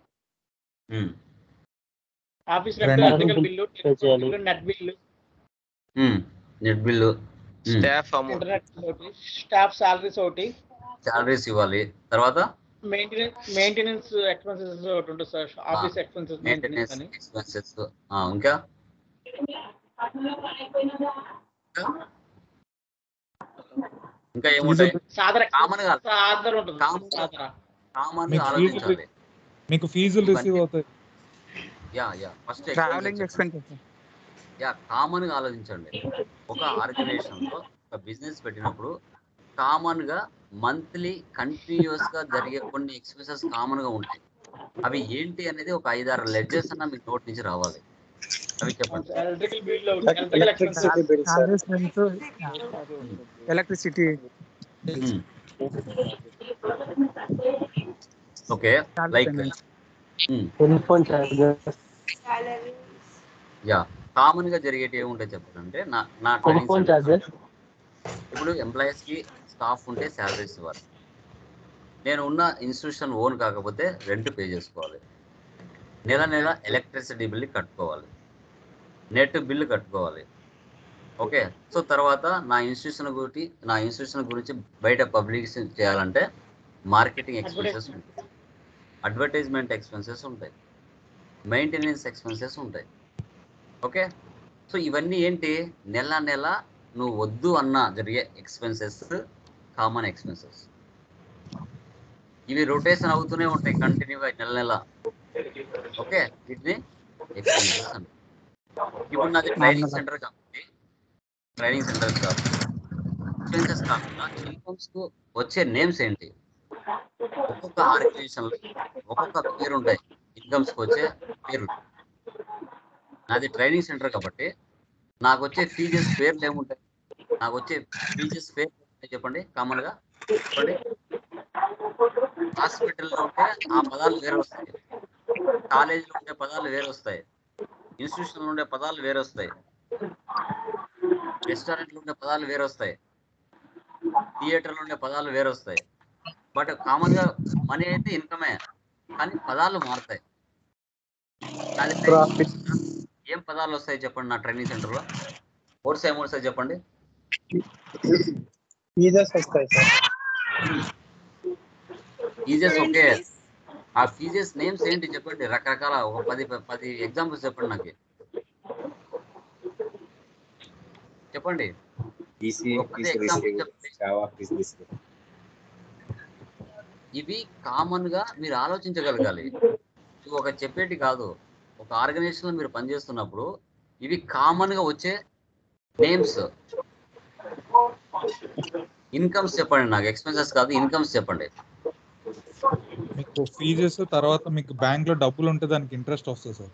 Office Rent electrical bill bill, pay చేయాలి. Net bill, net bill, staff amount, internet ఒకటి, స్టాఫ్ సాలరీస్ ఒకటి, శాలరీస్ ఇవ్వాలి. తర్వాత మెయింటెనెన్స్ ఎక్స్పెన్సెస్ ఒకటి ఉంటుంది sir. Office expenses maintenance maintenance అని. ఎక్స్పెన్సెస్. ఇంకా ఇంకా ఏముంటాయి? కామన్ గా సాదర్ ఉంటుంది. కామన్ గా ఆలోచించాలి. మీకు ఫీజులు రిసీవ్ అవుతాయి. First travelling expenses. కామన్ గా ఆలోచించండి. ఒక ఆర్గనైజేషన్ లో ఒక బిజినెస్ పెట్టినప్పుడు కామన్ గా మంత్లీ కంటిన్యూస్ గా జరిగే కొన్ని ఎక్స్పెన్సెస్ కామన్ గా ఉంటాయి. అవి ఏంటి అనేది ఒక 5-6 లెడ్జెస్ అన్న మీకు నోట్ నుంచి రావాలి. అవి చెప్పండి. Electrical bill, electrical expenses, electricity, okay, like telephone charges, common గా జరిగేటి ఏముంటాయి చెప్పాలంటే నా టెలిఫోన్ చార్జెస్. ఇప్పుడు ఎంప్లాయీస్ కి స్టాఫ్ ఉంటే శాలరీస్ ఇవ్వాలి. నేను ఉన్న ఇన్స్టిట్యూషన్ ఓన్ కాకపోతే రెంట్ పే చేసుకోవాలి. నెల ఎలక్ట్రిసిటీ బిల్ కట్టుకోవాలి, నెట్ బిల్లు కట్టుకోవాలి. ఓకే, సో తర్వాత నా ఇన్స్టిట్యూషన్ గురించి బయట పబ్లికేషన్ చేయాలంటే మార్కెటింగ్ ఎక్స్పెన్సెస్ ఉంటాయి, అడ్వర్టైజ్మెంట్ ఎక్స్పెన్సెస్ ఉంటాయి, మెయింటెనెన్స్ ఎక్స్పెన్సెస్ ఉంటాయి. ఓకే, సో ఇవన్నీ ఏంటి? నెల నువ్వు వద్దు అన్న జరిగే ఎక్స్పెన్సెస్, కామన్ ఎక్స్పెన్సెస్. ఇవి రొటేషన్ అవుతూనే ఉంటాయి కంటిన్యూగా నెల. ఓకే, వీటిని ఎక్స్పెన్సెస్ అంటారు. ఇప్పుడు నాది ట్రైనింగ్ సెంటర్ కాబట్టి ఎక్స్పెన్సెస్ కాకుండా ఇన్కమ్స్ కు వచ్చే నేమ్స్ ఏంటి? ఒక్కొక్క ఆర్గనైజేషన్ లో ఒక్కొక్క పేరు ఉంటాయి, ఇన్కమ్స్ కు వచ్చే పేరు. నాది ట్రైనింగ్ సెంటర్ కాబట్టి నాకు వచ్చే ఫీజెస్ పేర్లు ఏముంటాయి? నాకు వచ్చే ఫీజెస్ పేర్లు చెప్పండి కామన్ గా చెప్పండి. హాస్పిటల్లో ఉంటే ఆ పదాలు వేరే వస్తాయి, కాలేజీలో ఉండే పదాలు వేరే వస్తాయి, ఇన్స్టిట్యూషన్లో ఉండే పదాలు వేరే వస్తాయి, రెస్టారెంట్లో ఉండే పదాలు వేరే వస్తాయి, థియేటర్లో ఉండే పదాలు వేరే వస్తాయి. బట్ కామన్ గా మనీ అయితే ఇన్కమే, కానీ పదాలు మారుతాయి. నాది ఏం పదాలు వస్తాయి చెప్పండి? నా ట్రైనింగ్ సెంటర్ లో కోర్స్ ఏమి వస్తాయి చెప్పండి? ఫీజెస్. ఓకే, ఆ ఫీజెస్ నేమ్స్ ఏంటి చెప్పండి? రకరకాల ఒక 10 ఎగ్జాంపుల్స్ చెప్పండి నాకు. చెప్పండి. ఇవి కామన్ గా మీరు ఆలోచించగలగాలి. ఇవి ఒక చెప్పేటి కాదు. ఒక ఆర్గనైజేషన్ లో మీరు పనిచేస్తున్నప్పుడు ఇవి కామన్ గా వచ్చే నేమ్స్. ఇన్కమ్స్ చెప్పండి నాకు, ఎక్స్పెన్సెస్ కాదు, ఇన్కమ్స్ చెప్పండి. మీకు ఫీజెస్ తర్వాత మీకు బ్యాంక్ లో డబ్బులు ఉంటే దానికి ఇంట్రెస్ట్ వస్తుంది సార్.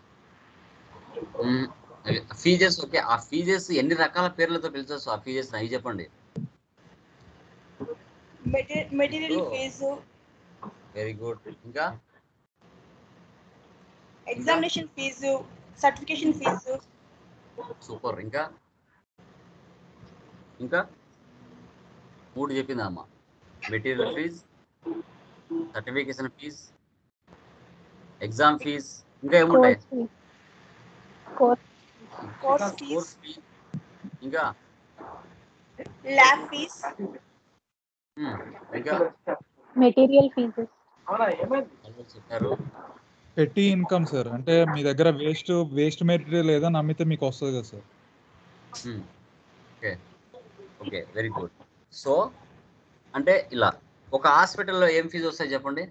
ఫీజెస్. ఓకే, ఆ ఫీజెస్ ఎన్ని రకాల పేర్లతో పిలిచొచ్చు? ఆ ఫీజెస్ అవి చెప్పండి. Material fee, very good. ఇంకా examination fee, certification fee. Super. ఇంకా 3 చెప్పిందా అమ్మా? Material fee, certification fee, exam fee, ఇంకా ఏముంటాయి? కోర్స్ ఫీజ్, ఇంకా ల్యాబ్ ఫీజ్, ఇంకా మెటీరియల్ ఫీజెస్. చెప్పారు. పెట్టి ఇన్కమ్ సార్, అంటే మీ దగ్గర వేస్ట్ మెటీరియల్ ఏదైనా అమ్మితే మీకు వస్తుంది కదా sir. Okay, very good. So అంటే ఇలా ఒక హాస్పిటల్లో ఏం ఫీజు వస్తాయి చెప్పండి?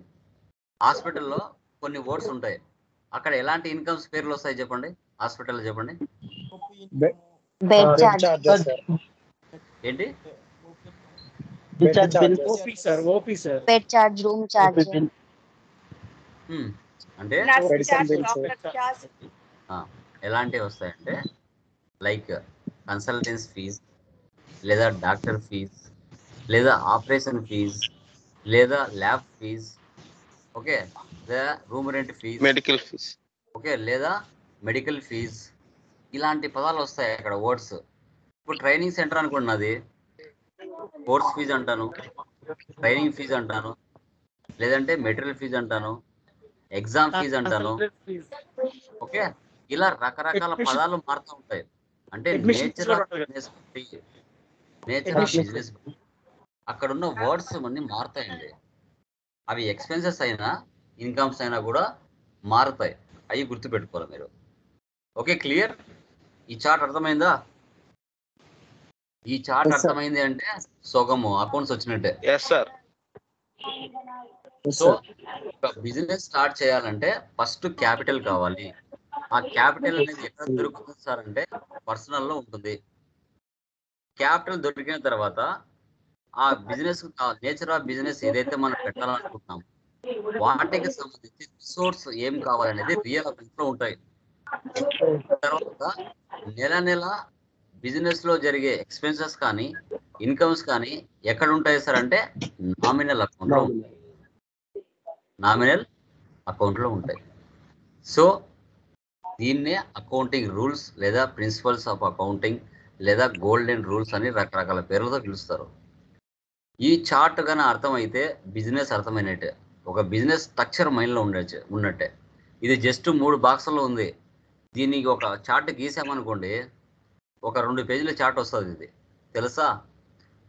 హాస్పిటల్లో కొన్ని వర్డ్స్ ఉంటాయి, అక్కడ ఎలాంటి ఇన్కమ్స్ పేర్లు వస్తాయి చెప్పండి? హాస్పిటల్లో చెప్పండి. Bed charges. ఏంటి? OP sir, bed charge, room charge. అంటే ఎలాంటివి వస్తాయంటే లైక్ కన్సల్టెన్సీ ఫీజ్, లేదా డాక్టర్ ఫీజ్, లేదా ఆపరేషన్ ఫీజ్, లేదా ల్యాబ్ ఫీజ్, ఓకే, లేదా room rent fee, medical fee, okay, లేదా మెడికల్ ఫీజ్. ఇలాంటి పదాలు వస్తాయి అక్కడ వర్డ్స్. ఇప్పుడు ట్రైనింగ్ సెంటర్ అనుకున్నది, కోర్స్ ఫీజ్ అంటాను, ట్రైనింగ్ ఫీజ్ అంటాను, లేదంటే మెటీరియల్ ఫీజు అంటాను, ఎగ్జామ్ ఫీజు అంటాను. ఓకే, ఇలా రకరకాల పదాలు మారుతూ ఉంటాయి. అంటే నేచర్ ఆఫ్ బిజినెస్ బట్టి, నేచర్ ఆఫ్ బిజినెస్ అక్కడ ఉన్న వర్డ్స్ అన్ని మారుతాయండి. అవి ఎక్స్పెన్సెస్ అయినా ఇన్కమ్స్ అయినా కూడా మారుతాయి. అవి గుర్తుపెట్టుకోవాలి మీరు. Okay, clear? ఈ చార్ట్ అర్థమైందా? ఈ చార్ట్ అర్థమైంది అంటే సగము అకౌంట్స్ వచ్చినట్టే. Yes sir. సో ఒక బిజినెస్ స్టార్ట్ చేయాలంటే ఫస్ట్ క్యాపిటల్ కావాలి. ఆ క్యాపిటల్ అనేది ఎక్కడ దొరుకుతుంది సార్ అంటే పర్సనల్ లో ఉంటుంది. క్యాపిటల్ దొరికిన తర్వాత ఆ బిజినెస్ నేచర్ ఆఫ్ బిజినెస్ ఏదైతే మనం పెట్టాలనుకుంటున్నాం వాటికి సంబంధించి రిసోర్స్ ఏం కావాలనేది రియల్ అకౌంట్ లో ఉంటాయి. తర్వాత నెల నెల బిజినెస్ లో జరిగే ఎక్స్పెన్సెస్ కానీ ఇన్కమ్స్ కానీ ఎక్కడ ఉంటాయి సార్ అంటే నామినల్ అకౌంట్ లో ఉంటాయి. నామినల్ అకౌంట్ లో ఉంటాయి. సో దీన్నే అకౌంటింగ్ రూల్స్ లేదా ప్రిన్సిపల్స్ ఆఫ్ అకౌంటింగ్ లేదా గోల్డెన్ రూల్స్ అని రకరకాల పేర్లతో పిలుస్తారు. ఈ చార్ట్ గాన అర్థమైతే బిజినెస్ అర్థమైనట్టే. ఒక బిజినెస్ స్ట్రక్చర్ మైండ్లో ఉన్నట్టే. ఇది జస్ట్ 3 బాక్సుల్లో ఉంది. దీనికి ఒక చార్ట్ గీసామనుకోండి, ఒక 2 పేజీల చార్ట్ వస్తుంది. ఇది తెలుసా?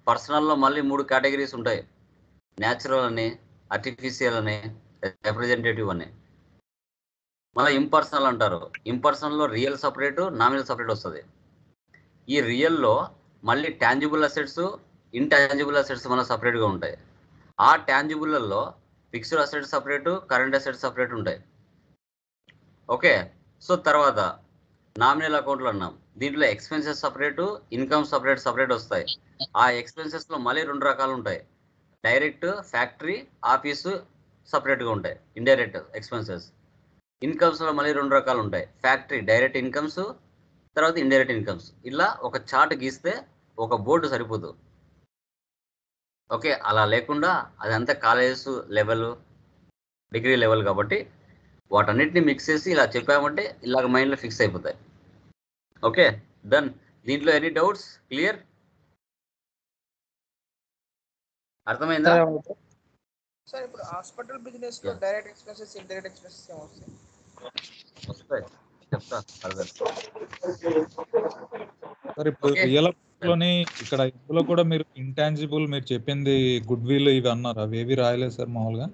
పర్సనల్లో మళ్ళీ 3 కేటగిరీస్ ఉంటాయి. న్యాచురల్ అని, ఆర్టిఫిషియల్ అని, రిప్రజెంటేటివ్ అని. మళ్ళీ ఇంపర్సనల్ అంటారు. ఇంపర్సనల్లో రియల్ సపరేట్, నామినల్ సపరేట్ వస్తుంది. ఈ రియల్లో మళ్ళీ టాంజిబుల్ అసెట్స్, ఇంటాంజిబుల్ అసెట్స్ మన సపరేట్గా ఉంటాయి. ఆ టాంజిబుల్లో fixed assets separate, current assets separate ఉంటాయి. ఓకే, సో తర్వాత నామినల్ అకౌంట్లో అన్నాం. దీంట్లో ఎక్స్పెన్సెస్ సపరేటు, ఇన్కమ్ సపరేట్ వస్తాయి. ఆ ఎక్స్పెన్సెస్లో మళ్ళీ 2 రకాలు ఉంటాయి. డైరెక్ట్, ఫ్యాక్టరీ, ఆఫీసు సపరేట్గా ఉంటాయి. Indirect expenses. ఇన్కమ్స్లో మళ్ళీ 2 రకాలు ఉంటాయి. ఫ్యాక్టరీ డైరెక్ట్ ఇన్కమ్స్, తర్వాత ఇండైరెక్ట్ ఇన్కమ్స్. ఇలా ఒక చార్ట్ గీస్తే ఒక బోర్డు సరిపోదు. ఓకే, అలా లేకుండా అదంతా కాలేజ్ లెవెల్, డిగ్రీ లెవెల్ కాబట్టి వాటన్నిటిని మిక్స్ చేసి ఇలా చెప్పామంటే ఇలాగ మైండ్లో ఫిక్స్ అయిపోతాయి. Okay, done. దీంట్లో ఎనీ డౌట్స్? క్లియర్? అర్థమైందా? సార్ ఇప్పుడు హాస్పిటల్ బిజినెస్ లో డైరెక్ట్ ఎక్స్పెన్సెస్, ఇండైరెక్ట్ ఎక్స్పెన్సెస్ ఏమొస్తాయి? వస్తాయి, చెప్తా ఫర్దర్. సార్ ఇప్పుడు రియల్ లోని ఇక్కడ ఇందులో కూడా మీరు ఇంటాంజిబుల్ మీరు చెప్పింది గుడ్ విల్ ఇవి అన్నారు, అవి ఏవి రాయలేదు సార్ మామూలుగా?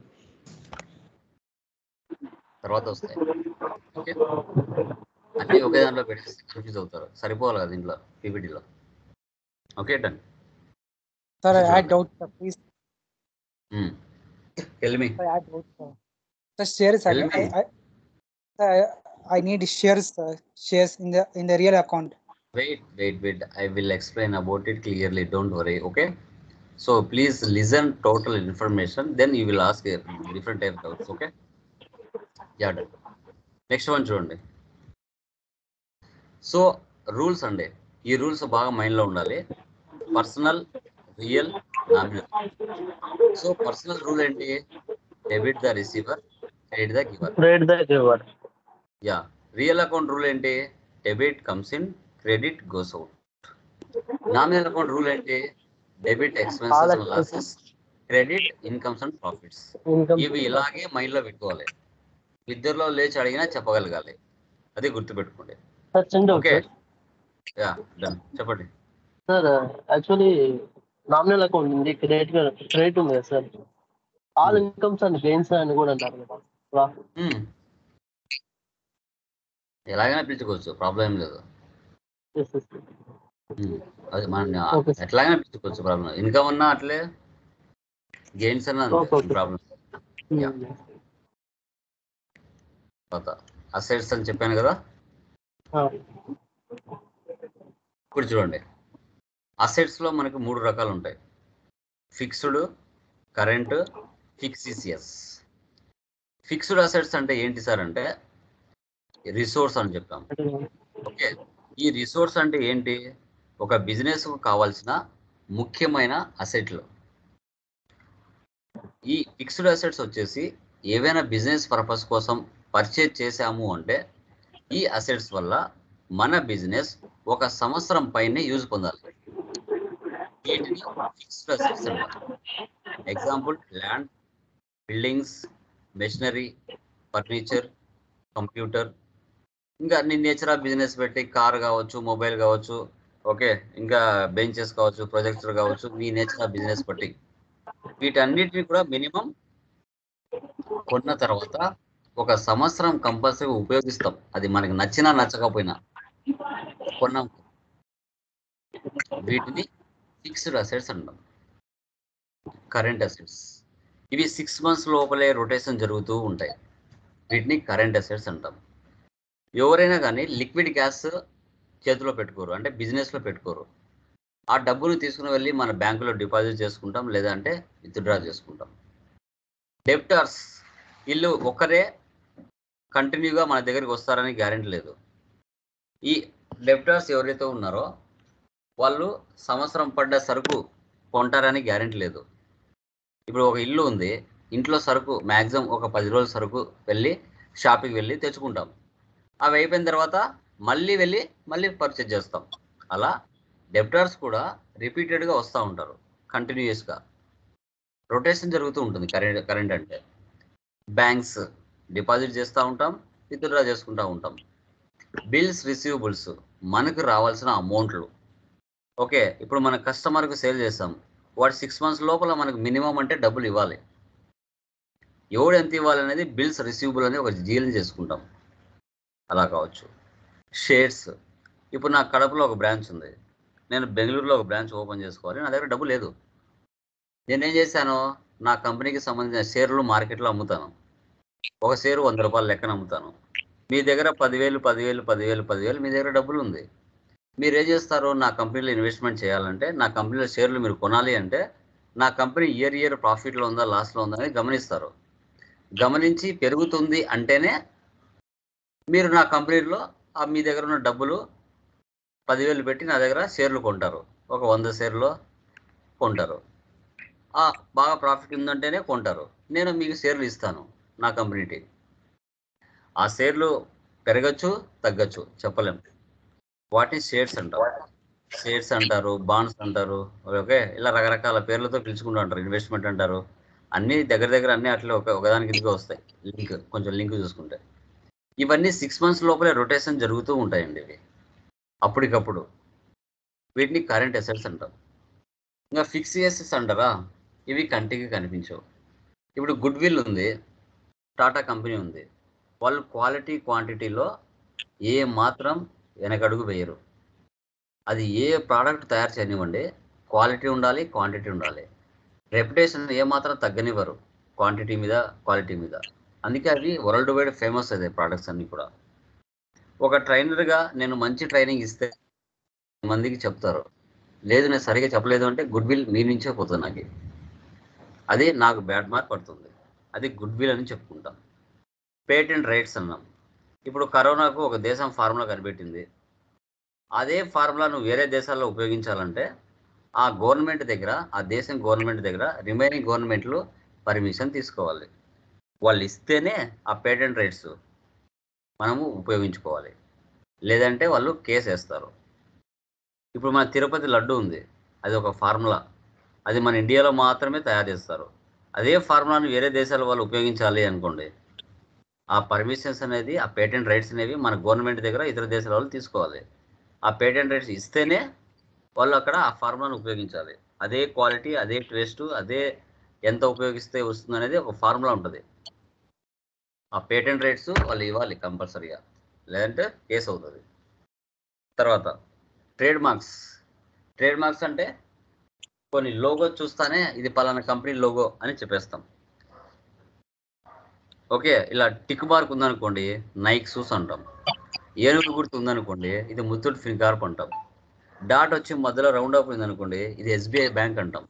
తర్వాత వస్తాయి. ఓకే, అన్నీ ఒకే దాంట్లో పెట్టేసి కన్ఫ్యూజ్ అవుతారు. సరిపోవాలి కదా దీంట్లో పీపీటీలో. Okay, done. Sir I had doubt sir, please tell me. I had doubt sir. Sir shares, I need shares in the real account. Wait. I will explain about it clearly. Don't worry. Okay. So please listen total information. Then you will ask different type of doubts. Okay. Yeah. Done. Next one చూడండి. So rules అండి. ఈ rules బాగా మైండ్లో ఉండాలి. Personal, real, nominal. So personal rule ఏంటి? Debit the receiver, credit the giver. Ya. Real account rule ఏంటి? Debit comes in, credit goes out. Nominal account rule ఏంటి? Debit expenses and losses, credit incomes and profits. ఇవి ఇలాగే మైండ్లో పెట్టుకోవాలి. ఇద్దరిలో లేచి అడిగినా చెప్పగలగాలి. అది గుర్తుపెట్టుకోండి. Okay, yeah done. చెప్పండి సార్. యాక్చువల్లీ నామినల్ అకౌంట్ ఉంది, క్రెడిట్ ఉంది కదా sir. All incomes and gains అని కూడా అంటారు కదా. ఎలాగైనా పిలుచుకోవచ్చు, ప్రాబ్లం లేదు. అది మనం ఎట్లాగైనా పిలుచుకోవచ్చు, ప్రాబ్లం. ఇన్కమ్ అన్నా అట్లే, గెయిన్స్ అన్నా ప్రాబ్లం. అసెట్స్ అని చెప్పాను కదా. ఇప్పుడు చూడండి, అసెట్స్ లో మనకు 3 రకాలు ఉంటాయి. Fixed, current, fictitious. Fixed assets అంటే ఏంటి సార్ అంటే రిసోర్స్ అని చెప్తాం. ఓకే, ఈ రిసోర్స్ అంటే ఏంటి? ఒక బిజినెస్ కు కావాల్సిన ముఖ్యమైన అసెట్లు. ఈ ఫిక్స్డ్ అసెట్స్ వచ్చేసి ఏవైనా బిజినెస్ పర్పస్ కోసం పర్చేజ్ చేశాము అంటే ఈ అసెట్స్ వల్ల మన బిజినెస్ 1 సంవత్సరం పైనే యూజ్ పొందాలి. వీటిని ఫిక్స్డ్ అసెట్స్ అంటారు. Example land, buildings, machinery, furniture, computer, ఇంకా నీ నేచర్ ఆఫ్ బిజినెస్ పెట్టి కార్ కావచ్చు, మొబైల్ కావచ్చు, ఓకే, ఇంకా బెంచెస్ కావచ్చు, ప్రొజెక్టర్ కావచ్చు, మీ నేచర్ ఆఫ్ బిజినెస్ బట్టి వీటన్నిటిని కూడా మినిమం కొన్న తర్వాత ఒక సంవత్సరం కంపల్సరీ ఉపయోగిస్తాం. అది మనకి నచ్చినా నచ్చకపోయినా కొన్నాం. వీటిని ఫిక్స్డ్ అసెట్స్ అంటాం, కరెంట్ అసెట్స్. ఇవి 6 months లోపలే రొటేషన్ జరుగుతూ ఉంటాయి. వీటిని కరెంట్ అసెట్స్ అంటాం. ఎవరైనా కానీ లిక్విడ్ క్యాష్ చేతిలో పెట్టుకోరు, అంటే బిజినెస్లో పెట్టుకోరు. ఆ డబ్బును తీసుకుని వెళ్ళి మన బ్యాంకులో డిపాజిట్ చేసుకుంటాం, లేదంటే విత్డ్రా చేసుకుంటాం. డెప్టార్స్, వీళ్ళు ఒక్కరే కంటిన్యూగా మన దగ్గరికి వస్తారని గ్యారెంటీ లేదు. ఈ డెప్టార్స్ ఎవరైతే ఉన్నారో వాళ్ళు సంవత్సరం పడ్డ సరుకు కొంటారని గ్యారెంటీ లేదు. ఇప్పుడు ఒక ఇల్లు ఉంది, ఇంట్లో సరుకు మ్యాక్సిమం ఒక 10 రోజుల సరుకు వెళ్ళి షాపింగ్కి వెళ్ళి తెచ్చుకుంటాం. అవి అయిపోయిన తర్వాత మళ్ళీ పర్చేజ్ చేస్తాం. అలా డెప్టార్స్ కూడా రిపీటెడ్గా వస్తూ ఉంటారు, కంటిన్యూస్గా రొటేషన్ జరుగుతూ ఉంటుంది. కరెంట్ అంటే బ్యాంక్స్ డిపాజిట్ చేస్తూ ఉంటాం, విత్డ్రా చేసుకుంటూ ఉంటాం. బిల్స్, రిసీవబుల్స్, మనకు రావాల్సిన అమౌంట్లు. ఓకే, ఇప్పుడు మన కస్టమర్కి సేల్ చేస్తాం, వాడు 6 months లోపల మనకు మినిమం అంటే డబ్బులు ఇవ్వాలి. ఎవడు ఎంత ఇవ్వాలి అనేది బిల్స్, రిసీవబుల్ అనేది ఒక జీలం చేసుకుంటాం. అలా కావచ్చు. షేర్స్, ఇప్పుడు నా కడపలో ఒక బ్రాంచ్ ఉంది, నేను బెంగళూరులో ఒక బ్రాంచ్ ఓపెన్ చేసుకోవాలి, నా దగ్గర డబ్బు లేదు. నేనేం చేశాను, నా కంపెనీకి సంబంధించిన షేర్లు మార్కెట్లో అమ్ముతాను. ఒక షేరు 100 రూపాయలు లెక్కన అమ్ముతాను. మీ దగ్గర 10,000 మీ దగ్గర డబ్బులు ఉంది. మీరు ఏం చేస్తారు, నా కంపెనీలో ఇన్వెస్ట్మెంట్ చేయాలంటే, నా కంపెనీలో షేర్లు మీరు కొనాలి అంటే, నా కంపెనీ ఇయర్ ప్రాఫిట్లో ఉందా లాస్లో ఉందా అని గమనిస్తారు. గమనించి పెరుగుతుంది అంటేనే మీరు నా కంపెనీలో మీ దగ్గర ఉన్న డబ్బులు 10,000 పెట్టి నా దగ్గర షేర్లు కొంటారు. ఒక 100 షేర్లు కొంటారు. బాగా ప్రాఫిట్ ఉందంటేనే కొంటారు. నేను మీకు షేర్లు ఇస్తాను నా కంపెనీకి. ఆ షేర్లు పెరగచ్చు, తగ్గచ్చు, చెప్పలేము. వాటిని షేర్స్ అంటారు. షేర్స్ అంటారు, బాండ్స్ అంటారు, ఓకే, ఇలా రకరకాల పేర్లతో పిలుచుకుంటూ ఉంటారు. ఇన్వెస్ట్మెంట్ అంటారు. అన్నీ దగ్గర అన్నీ అట్లే ఒకదానికి ఇదిగా వస్తాయి. కొంచెం లింక్ చూసుకుంటే ఇవన్నీ 6 months లోపలే రొటేషన్ జరుగుతూ ఉంటాయండి. ఇవి అప్పటికప్పుడు. వీటిని కరెంట్ అసెట్స్ అంటాం. ఇంకా ఫిక్స్డ్ అసెట్స్ అంటారా, ఇవి కంటికి కనిపించవు. ఇప్పుడు గుడ్ విల్ ఉంది, టాటా కంపెనీ ఉంది, వాళ్ళు క్వాలిటీ క్వాంటిటీలో ఏ మాత్రం వెనకడుగు వేయరు. అది ఏ ప్రోడక్ట్ తయారు చేయనివ్వండి, క్వాలిటీ ఉండాలి, క్వాంటిటీ ఉండాలి. రెప్యుటేషన్ ఏమాత్రం తగ్గనివ్వరు, క్వాంటిటీ మీద, క్వాలిటీ మీద. అందుకే అవి వరల్డ్ వైడ్ ఫేమస్ అదే ప్రోడక్ట్స్ అన్నీ కూడా. ఒక ట్రైనర్గా నేను మంచి ట్రైనింగ్ ఇస్తే మందికి చెప్తారు, లేదు నేను సరిగా చెప్పలేదు అంటే గుడ్ విల్ మీ నుంచే పోతుంది. నాకు అది నాకు బ్యాడ్ మార్క్ పడుతుంది. అది గుడ్ విల్ అని చెప్పుకుంటాం. పేటెంట్ రైట్స్ అన్నాం. ఇప్పుడు కరోనాకు ఒక దేశం ఫార్ములా కనిపెట్టింది. అదే ఫార్ములా నువ్వు వేరే దేశాల్లో ఉపయోగించాలంటే ఆ గవర్నమెంట్ దగ్గర, ఆ దేశం గవర్నమెంట్ దగ్గర రిమైనింగ్ గవర్నమెంట్లు పర్మిషన్ తీసుకోవాలి. వాళ్ళు ఇస్తేనే ఆ పేటెంట్ రైట్స్ మనము ఉపయోగించుకోవాలి, లేదంటే వాళ్ళు కేసు వేస్తారు. ఇప్పుడు మన తిరుపతి లడ్డు ఉంది, అది ఒక ఫార్ములా, అది మన ఇండియాలో మాత్రమే తయారు చేస్తారు. అదే ఫార్ములాను వేరే దేశాల వాళ్ళు ఉపయోగించాలి అనుకోండి, ఆ పర్మిషన్స్ అనేది, ఆ పేటెంట్ రైట్స్ అనేవి మన గవర్నమెంట్ దగ్గర ఇతర దేశాల వాళ్ళు తీసుకోవాలి. ఆ పేటెంట్ రైట్స్ ఇస్తేనే వాళ్ళు అక్కడ ఆ ఫార్ములాను ఉపయోగించాలి. అదే క్వాలిటీ, అదే టేస్ట్, అదే ఎంత ఉపయోగిస్తే వస్తుంది అనేది ఒక ఫార్ములా ఉంటుంది. ఆ పేటెంట్ రైట్స్ వాళ్ళు ఇవ్వాలి కంపల్సరీగా, లేదంటే కేసు అవుతుంది. తర్వాత ట్రేడ్ మార్క్స్ అంటే కొన్ని లోగో చూస్తానే ఇది పలానా కంపెనీ లోగో అని చెప్పేస్తాం. ఓకే, ఇలా టిక్ మార్క్ ఉందనుకోండి నైక్ షూస్ అంటాం. ఏనుగు గుర్తు ఉందనుకోండి ఇది ముత్తూట్ ఫిన్కార్ప్ అంటాం. డాట్ వచ్చి మధ్యలో రౌండ్ అప్ ఉందనుకోండి ఇది SBI బ్యాంక్ అంటాం.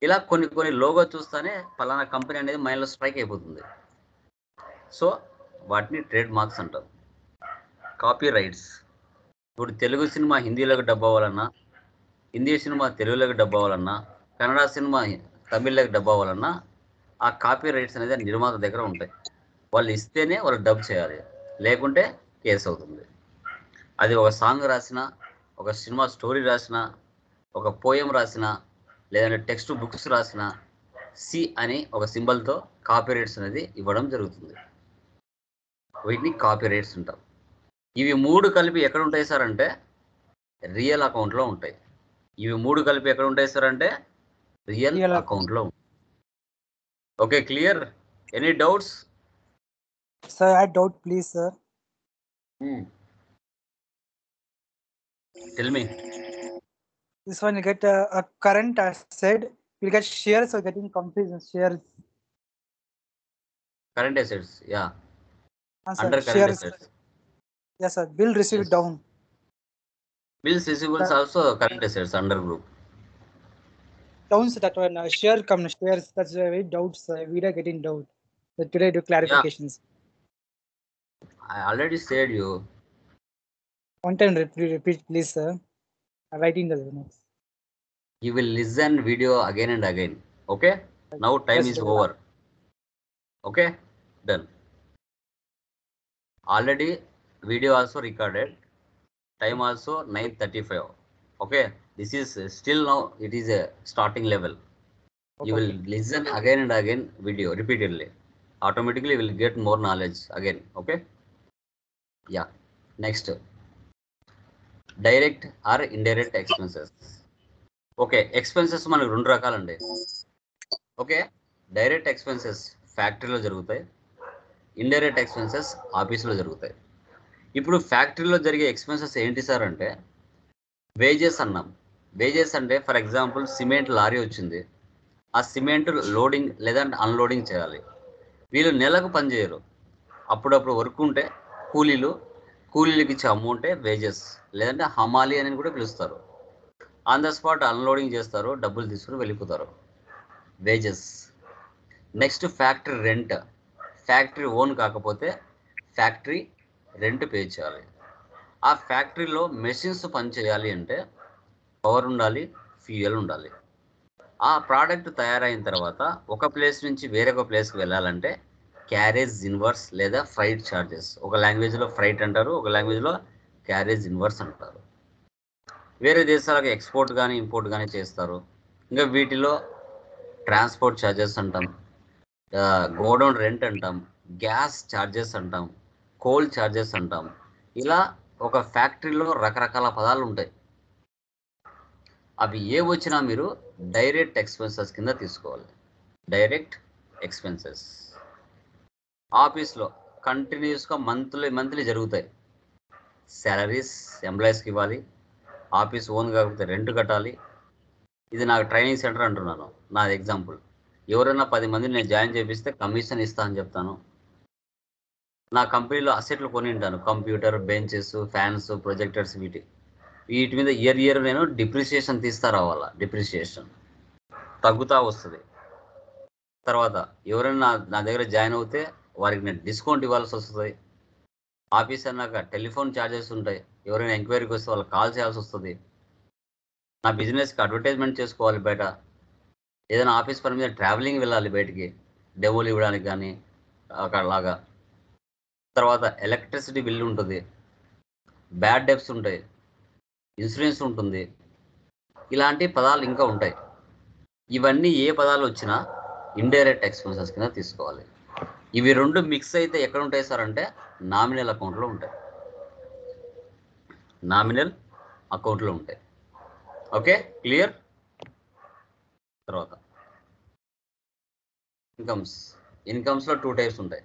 ఇలా కొన్ని లోగో చూస్తానే పలానా కంపెనీ అనేది మైండ్లో స్ట్రైక్ అయిపోతుంది. సో వాటిని ట్రేడ్ మార్క్స్ అంటాం. కాపీ రైట్స్, ఇప్పుడు తెలుగు సినిమా హిందీలోకి డబ్ అవ్వాలన్నా, హిందీ సినిమా తెలుగులోకి డబ్ అవ్వాలన్నా, కన్నడ సినిమా తమిళ్లోకి డబ్ అవ్వాలన్నా ఆ కాపీ రైట్స్ అనేది నిర్మాత దగ్గర ఉంటాయి. వాళ్ళు ఇస్తేనే వాళ్ళు డబ్ చేయాలి, లేకుంటే కేసు అవుతుంది. అది ఒక సాంగ్ రాసినా, ఒక సినిమా స్టోరీ రాసినా, ఒక పోయం రాసినా, లేదంటే టెక్స్ట్ బుక్స్ రాసినా సి అని ఒక సింబల్తో కాపీ రేట్స్ అనేది ఇవ్వడం జరుగుతుంది. వీటిని కాపీ రేట్స్ ఉంటాం. ఇవి 3 కలిపి ఎక్కడ ఉంటాయి సార్ అంటే రియల్ అకౌంట్లో ఉంటాయి. ఇవి 3 కలిపి ఎక్కడ ఉంటాయి సార్ అంటే రియల్ అకౌంట్లో ఉంటాయి. Okay, clear? Any doubts? Sir, I doubt, please, sir. Tell me. This one you get a current asset. You get shares or getting companies shares. Current assets, yeah. Sir, Under current shares. assets. Yes, sir. Bill received Yes. down. Bills receivables also current assets under group. Down, so that one share come shares. That's very doubts. We are getting doubt. So today do clarifications. I already said you. One time repeat, please, sir. I'm writing the notes. You will listen video again and again. Okay? Now time Yes, is sir. over. Okay? Done. Already video also recorded. Time also 9:35. Okay? This is still now it is a starting level. You will listen again and again video repeatedly. Automatically you will get more knowledge again. Okay? Yeah. Next. Direct or indirect expenses. Okay, expenses మనకు 2 రకాలండి. Okay, direct expenses ఫ్యాక్టరీలో జరుగుతాయి, indirect expenses ఆఫీసులో జరుగుతాయి. ఇప్పుడు ఫ్యాక్టరీలో జరిగే expenses ఏంటి sir అంటే వేజెస్ అన్నాం. వేజెస్ అంటే ఫర్ ఎగ్జాంపుల్ సిమెంట్ లారీ వచ్చింది, ఆ సిమెంట్ లోడింగ్ లేదంటే అన్లోడింగ్ చేయాలి. వీళ్ళు నెలకు పనిచేయరు, అప్పుడప్పుడు వర్క్ ఉంటే కూలీలకి ఇచ్చే అమౌంటే వేజెస్, లేదంటే హమాలి అని కూడా పిలుస్తారు. ఆన్ ద స్పాట్ అన్లోడింగ్ చేస్తారు, డబ్బులు తీసుకుని వెళ్ళిపోతారు, wages. Next factory rent. Factory own కాకపోతే ఫ్యాక్టరీ రెంట్ పే చేయాలి. ఆ ఫ్యాక్టరీలో మెషిన్స్ పనిచేయాలి అంటే పవర్ ఉండాలి, ఫ్యూయల్ ఉండాలి. ఆ ప్రోడక్ట్ తయారైన తర్వాత ఒక ప్లేస్ నుంచి వేరొక ప్లేస్కి వెళ్ళాలంటే క్యారేజ్ ఇన్వర్స్ లేదా ఫ్రైట్ ఛార్జెస్. ఒక లాంగ్వేజ్లో ఫ్రైట్ అంటారు, ఒక లాంగ్వేజ్లో క్యారేజ్ ఇన్వర్స్ అంటారు. వేరే దేశాలకు ఎక్స్పోర్ట్ కానీ ఇంపోర్ట్ కానీ చేస్తారు. ఇంకా వీటిలో ట్రాన్స్పోర్ట్ ఛార్జెస్ అంటాం, గోడౌన్ రెంట్ అంటాం, గ్యాస్ ఛార్జెస్ అంటాం, కోల్ ఛార్జెస్ అంటాం. ఇలా ఒక ఫ్యాక్టరీలో రకరకాల పదాలు ఉంటాయి. అవి ఏ వచ్చినా మీరు డైరెక్ట్ ఎక్స్పెన్సెస్ కింద తీసుకోవాలి. డైరెక్ట్ ఎక్స్పెన్సెస్ ఆఫీస్లో కంటిన్యూస్గా మంత్లీ జరుగుతాయి. శాలరీస్ ఎంప్లాయీస్కి ఇవ్వాలి, ఆఫీస్ ఓన్ కాకపోతే రెంట్ కట్టాలి. ఇది నాకు ట్రైనింగ్ సెంటర్ అంటున్నాను, నాది ఎగ్జాంపుల్. ఎవరైనా 10 మందిని నేను జాయిన్ చేపిస్తే కమిషన్ ఇస్తా అని చెప్తాను. నా కంపెనీలో అసెట్లు కొని ఉంటాను, కంప్యూటర్, బెంచెస్, ఫ్యాన్స్, ప్రొజెక్టర్స్. వీటి మీద ఇయర్ నేను డిప్రిసియేషన్ తీస్తా రావాలా. డిప్రిసియేషన్ తగ్గుతూ వస్తుంది. తర్వాత ఎవరైనా నా దగ్గర జాయిన్ అవుతే వారికి నేను డిస్కౌంట్ ఇవ్వాల్సి వస్తుంది. ఆఫీస్ అన్నాక టెలిఫోన్ ఛార్జెస్ ఉంటాయి, ఎవరైనా ఎంక్వైరీకి వస్తే వాళ్ళకి కాల్ చేయాల్సి వస్తుంది. నా బిజినెస్కి అడ్వర్టైజ్మెంట్ చేసుకోవాలి బయట. ఏదైనా ఆఫీస్ పని మీద ట్రావెలింగ్ వెళ్ళాలి బయటికి, డెమోలు ఇవ్వడానికి కానీ అక్కడలాగా. తర్వాత ఎలక్ట్రిసిటీ బిల్లు ఉంటుంది, బ్యాడ్ డెబ్ట్స్ ఉంటాయి, ఇన్సూరెన్స్ ఉంటుంది. ఇలాంటి పదాలు ఇంకా ఉంటాయి. ఇవన్నీ ఏ పదాలు వచ్చినా ఇండైరెక్ట్ ఎక్స్పెన్సెస్ కింద తీసుకోవాలి. ఇవి 2 మిక్స్ అయితే ఎక్కడ ఉంటాయి సార్ అంటే నామినల్ అకౌంట్లో ఉంటాయి. నామినల్ అకౌంట్లో ఉంటాయి. Okay, clear? తర్వాత ఇన్కమ్స్లో 2 టైప్స్ ఉంటాయి.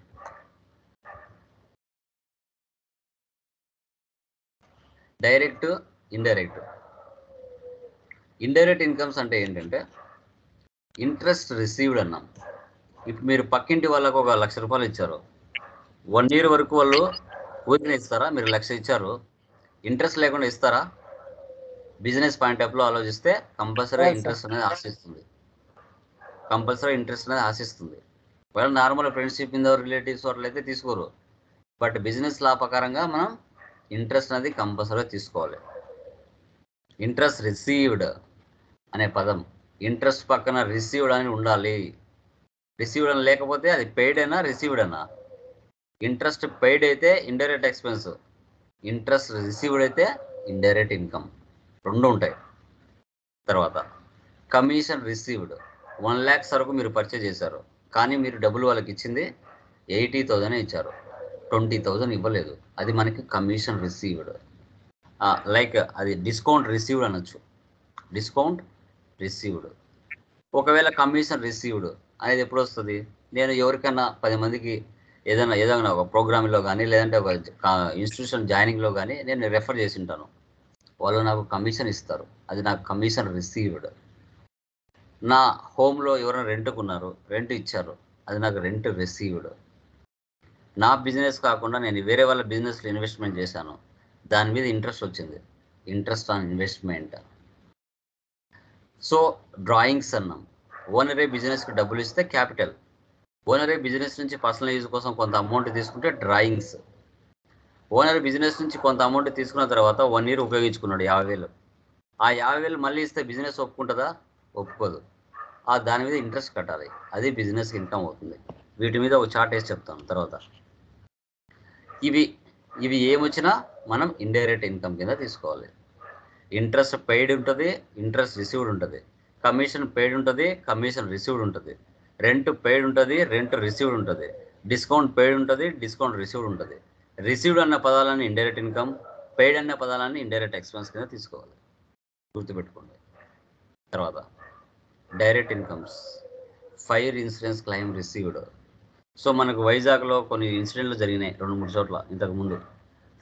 Direct, indirect. ఇండైరెక్ట్ ఇన్కమ్స్ అంటే ఏంటంటే ఇంట్రెస్ట్ రిసీవ్డ్ అన్నాం. ఇప్పుడు మీరు పక్కింటి వాళ్ళకు 1 లక్ష రూపాయలు ఇచ్చారు, 1 year వరకు వాళ్ళు ఊరికనే ఇస్తారా? మీరు 1 లక్ష ఇచ్చారు, ఇంట్రెస్ట్ లేకుండా ఇస్తారా? బిజినెస్ పాయింట్ ఆఫ్ లో ఆలోచిస్తే కంపల్సరీ ఇంట్రెస్ట్ అనేది ఆశిస్తుంది. ఒకవేళ నార్మల్ ఫ్రెండ్షిప్ ఇందో రిలేటివ్స్ వాళ్ళు అయితే తీసుకోరు, బట్ బిజినెస్ లా ప్రకారంగా మనం ఇంట్రెస్ట్ అనేది కంపల్సరీ తీసుకోవాలి. ఇంట్రెస్ట్ రిసీవ్డ్ అనే పదం, ఇంట్రెస్ట్ పక్కన రిసీవ్డ్ అని ఉండాలి. రిసీవ్డ్ అని లేకపోతే అది పెయిడ్ అయినా రిసీవ్డ్ అయినా. ఇంట్రెస్ట్ పెయిడ్ అయితే ఇండైరెక్ట్ ఎక్స్పెన్స్, ఇంట్రెస్ట్ రిసీవ్డ్ అయితే ఇండైరెక్ట్ ఇన్కమ్. 2 ఉంటాయి. తర్వాత కమిషన్ రిసీవ్డ్. 1 lakh సరుకు మీరు పర్చేజ్ చేశారు, కానీ మీరు డబ్బులు వాళ్ళకి ఇచ్చింది 80,000 ఇచ్చారు, 20,000 ఇవ్వలేదు. అది మనకి కమిషన్ రిసీవ్డ్. లైక్ అది డిస్కౌంట్ రిసీవ్డ్ అనొచ్చు. Discount received. ఒకవేళ కమిషన్ రిసీవ్డ్ అనేది ఎప్పుడు వస్తుంది? నేను ఎవరికైనా 10 మందికి ఏదైనా ఒక ప్రోగ్రామ్లో కానీ లేదంటే ఒక ఇన్స్టిట్యూషన్ జాయినింగ్లో కానీ నేను రెఫర్ చేసి ఉంటాను. వాళ్ళు నాకు కమిషన్ ఇస్తారు, అది నాకు కమిషన్ రిసీవ్డ్. నా హోమ్లో ఎవరైనా రెంట్కున్నారు, రెంట్ ఇచ్చారు, అది నాకు రెంట్ రిసీవ్డ్. నా బిజినెస్ కాకుండా నేను వేరే వాళ్ళ బిజినెస్లో ఇన్వెస్ట్మెంట్ చేశాను, దాని మీద ఇంట్రెస్ట్ వచ్చింది, interest on investment. So drawings అన్నాం. ఓనరే బిజినెస్కి డబ్బులు ఇస్తే క్యాపిటల్. ఓనరే బిజినెస్ నుంచి పర్సనల్ యూజ్ కోసం కొంత అమౌంట్ తీసుకుంటే డ్రాయింగ్స్. ఓనర్ బిజినెస్ నుంచి కొంత అమౌంట్ తీసుకున్న తర్వాత 1 year ఉపయోగించుకున్నాడు 50,000. ఆ 50,000 మళ్ళీ ఇస్తే బిజినెస్ ఒప్పుకుంటుందా? ఒప్పుకోదు. దాని మీద ఇంట్రెస్ట్ కట్టాలి, అది బిజినెస్ ఇన్కమ్ అవుతుంది. వీటి మీద ఒక చార్ట్ వేసి చెప్తాను తర్వాత. ఇవి ఏమొచ్చినా మనం ఇండైరెక్ట్ ఇన్కమ్ కింద తీసుకోవాలి. ఇంట్రెస్ట్ పెయిడ్ ఉంటుంది, ఇంట్రెస్ట్ రిసీవ్డ్ ఉంటుంది. కమిషన్ పెయిడ్ ఉంటుంది, కమిషన్ రిసీవ్డ్ ఉంటుంది. రెంట్ పెయిడ్ ఉంటుంది, రెంట్ రిసీవ్డ్ ఉంటుంది. డిస్కౌంట్ పెయిడ్ ఉంటుంది, డిస్కౌంట్ రిసీవ్డ్ ఉంటుంది. రిసీవ్డ్ అన్న పదాలని ఇండైరెక్ట్ ఇన్కమ్, పెయిడ్ అన్న పదాలని ఇండైరెక్ట్ ఎక్స్పెన్స్ కింద తీసుకోవాలి, గుర్తుపెట్టుకోండి. తర్వాత direct incomes. Fire insurance claim received. So మనకు వైజాగ్లో కొన్ని ఇన్సిడెంట్లు జరిగినాయి 2-3 చోట్ల ఇంతకుముందు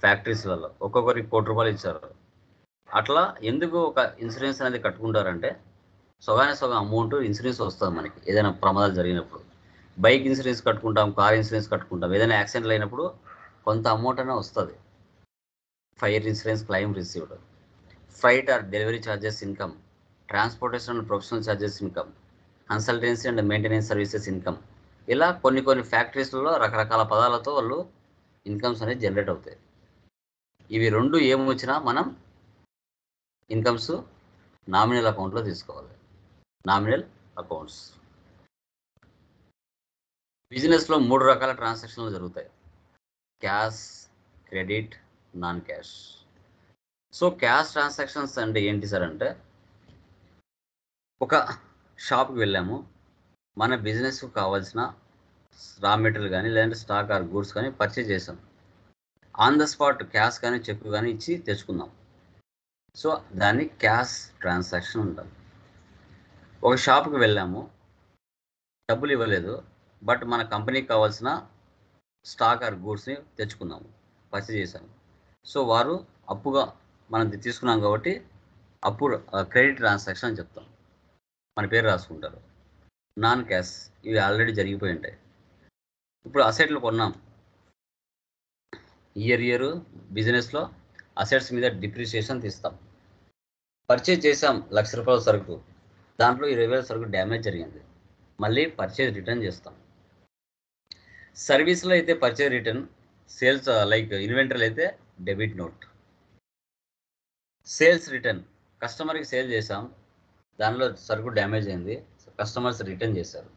ఫ్యాక్టరీస్లలో. ఒక్కొక్కరికి ₹1,00,00,000 ఇచ్చారు. అట్లా ఎందుకు ఒక ఇన్సూరెన్స్ అనేది కట్టుకుంటారంటే సగం అమౌంట్ ఇన్సూరెన్స్ వస్తుంది మనకి ఏదైనా ప్రమాదాలు జరిగినప్పుడు. బైక్ ఇన్సూరెన్స్ కట్టుకుంటాం, కార్ ఇన్సూరెన్స్ కట్టుకుంటాం, ఏదైనా యాక్సిడెంట్లు అయినప్పుడు కొంత అమౌంట్ అయినా వస్తుంది. Fire insurance claim received. Freight or delivery charges income, transportation and professional charges income, consultancy and maintenance services income. ఇలా కొన్ని ఫ్యాక్టరీస్లలో రకరకాల పదాలతో వాళ్ళు ఇన్కమ్స్ అనేది జనరేట్ అవుతాయి. ఇవి 2 ఏమొచ్చినా మనం ఇన్కమ్స్ నామినల్ అకౌంట్లో తీసుకోవాలి. Nominal accounts. బిజినెస్లో 3 రకాల ట్రాన్సాక్షన్లు జరుగుతాయి: cash, credit, non cash. So cash transactions అంటే ఏంటి సార్ అంటే, ఒక షాప్కి వెళ్ళాము, మన బిజినెస్కు కావాల్సిన రా మెటీరియల్ కానీ లేదంటే స్టాక్ ఆర్ గూడ్స్ కానీ పర్చేజ్ చేసాం. ఆన్ ద స్పాట్ క్యాష్ కానీ చెక్ కానీ ఇచ్చి తెచ్చుకుందాం. సో దాన్ని క్యాష్ ట్రాన్సాక్షన్ అంటాం. ఒక షాప్కి వెళ్ళాము, డబ్బులు ఇవ్వలేదు, బట్ మన కంపెనీకి కావాల్సిన స్టాక్ ఆర్ గూడ్స్ని తెచ్చుకున్నాము, పర్చేజ్ చేసాము. సో వారు అప్పుగా మనం తీసుకున్నాం కాబట్టి అప్పుడు క్రెడిట్ ట్రాన్సాక్షన్ అని చెప్తాం, మన పేరు రాసుకుంటారు. నాన్ క్యాష్ ఇవి ఆల్రెడీ జరిగిపోయి ఉంటాయి. ఇప్పుడు అసెట్లు కొన్నాం, ఇయర్ బిజినెస్లో అసెట్స్ మీద డిప్రిసియేషన్ తీస్తాం. పర్చేజ్ చేసాం ₹1,00,000 సరుకు, దాంట్లో 20,000 సరుకు డ్యామేజ్ జరిగింది, మళ్ళీ పర్చేజ్ రిటర్న్ చేస్తాం. సర్వీస్లో అయితే పర్చేజ్ రిటర్న్, సేల్స్ లైక్ ఇన్వెంటరీలో అయితే డెబిట్ నోట్. సేల్స్ రిటర్న్, కస్టమర్కి సేల్ చేసాం, దానిలో సరుకు డ్యామేజ్ అయింది, కస్టమర్స్ రిటర్న్ చేశారు.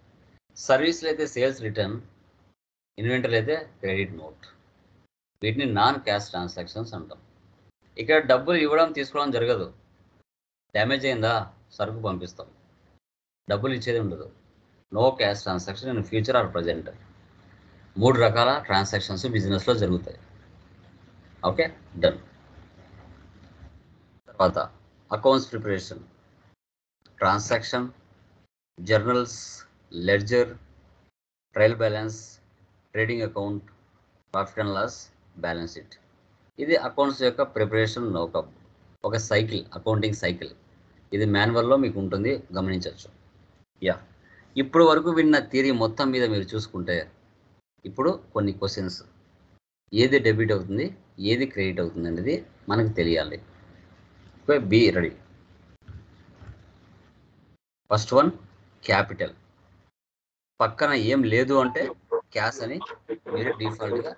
సర్వీస్లో అయితే సేల్స్ రిటర్న్, ఇన్వెంటరీలో అయితే క్రెడిట్ నోట్. వీటిని నాన్ క్యాష్ ట్రాన్సాక్షన్స్ అంటాం. ఇక్కడ డబ్బులు ఇవ్వడం తీసుకోవడం జరగదు. డ్యామేజ్ అయిందా సరుకు పంపిస్తాం, డబ్బులు ఇచ్చేది ఉండదు. No cash transaction in future or present. 3 రకాల ట్రాన్సాక్షన్స్ బిజినెస్లో జరుగుతాయి. Okay, done. తర్వాత accounts preparation. Transaction, journals, ledger, trial balance, trading account, profit and loss, balance sheet. ఇది అకౌంట్స్ యొక్క ప్రిపరేషన్ ఒక సైకిల్, అకౌంటింగ్ సైకిల్. ఇది మాన్యువల్లో మీకు ఉంటుంది, గమనించవచ్చు. ఇప్పుడు వరకు విన్న థియరీ మొత్తం మీద మీరు చూసుకుంటే ఇప్పుడు కొన్ని క్వశ్చన్స్, ఏది డెబిట్ అవుతుంది, ఏది క్రెడిట్ అవుతుంది అనేది మనకు తెలియాలి. Be ready. First one capital. పక్కన ఏం లేదు అంటే క్యాష్ అని మీరు డిఫాల్ట్గా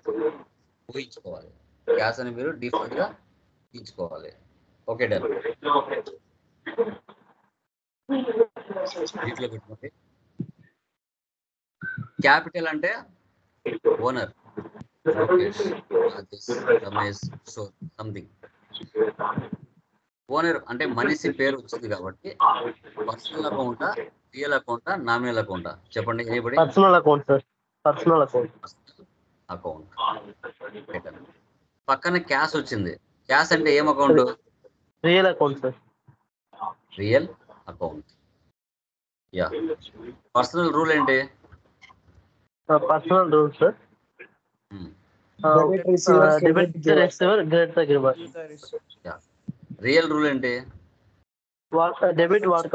ఊహించుకోవాలి. క్యాష్ అని మీరు డిఫాల్ట్గా ఊహించుకోవాలి. Okay, done. దీంట్లో పెట్టుకోండి. క్యాపిటల్ అంటే owner, Lokesh, Rajesh, Ramesh, Kishore, something. Owner అంటే మనిషి పేరు వచ్చింది కాబట్టి పర్సనల్ అకౌంటా రియల్ అకౌంటా నామినల్ అకౌంటా చెప్పండి. Anybody? Personal account sir. Personal account. Account. పక్కన క్యాష్ వచ్చింది. క్యాష్ అంటే ఏం account? Real account sir. Real account. Ya. Personal rule ఏంటి? Personal rule sir. Debit receiver credit the giver. Ya. Real rule ఏంటి? Debit what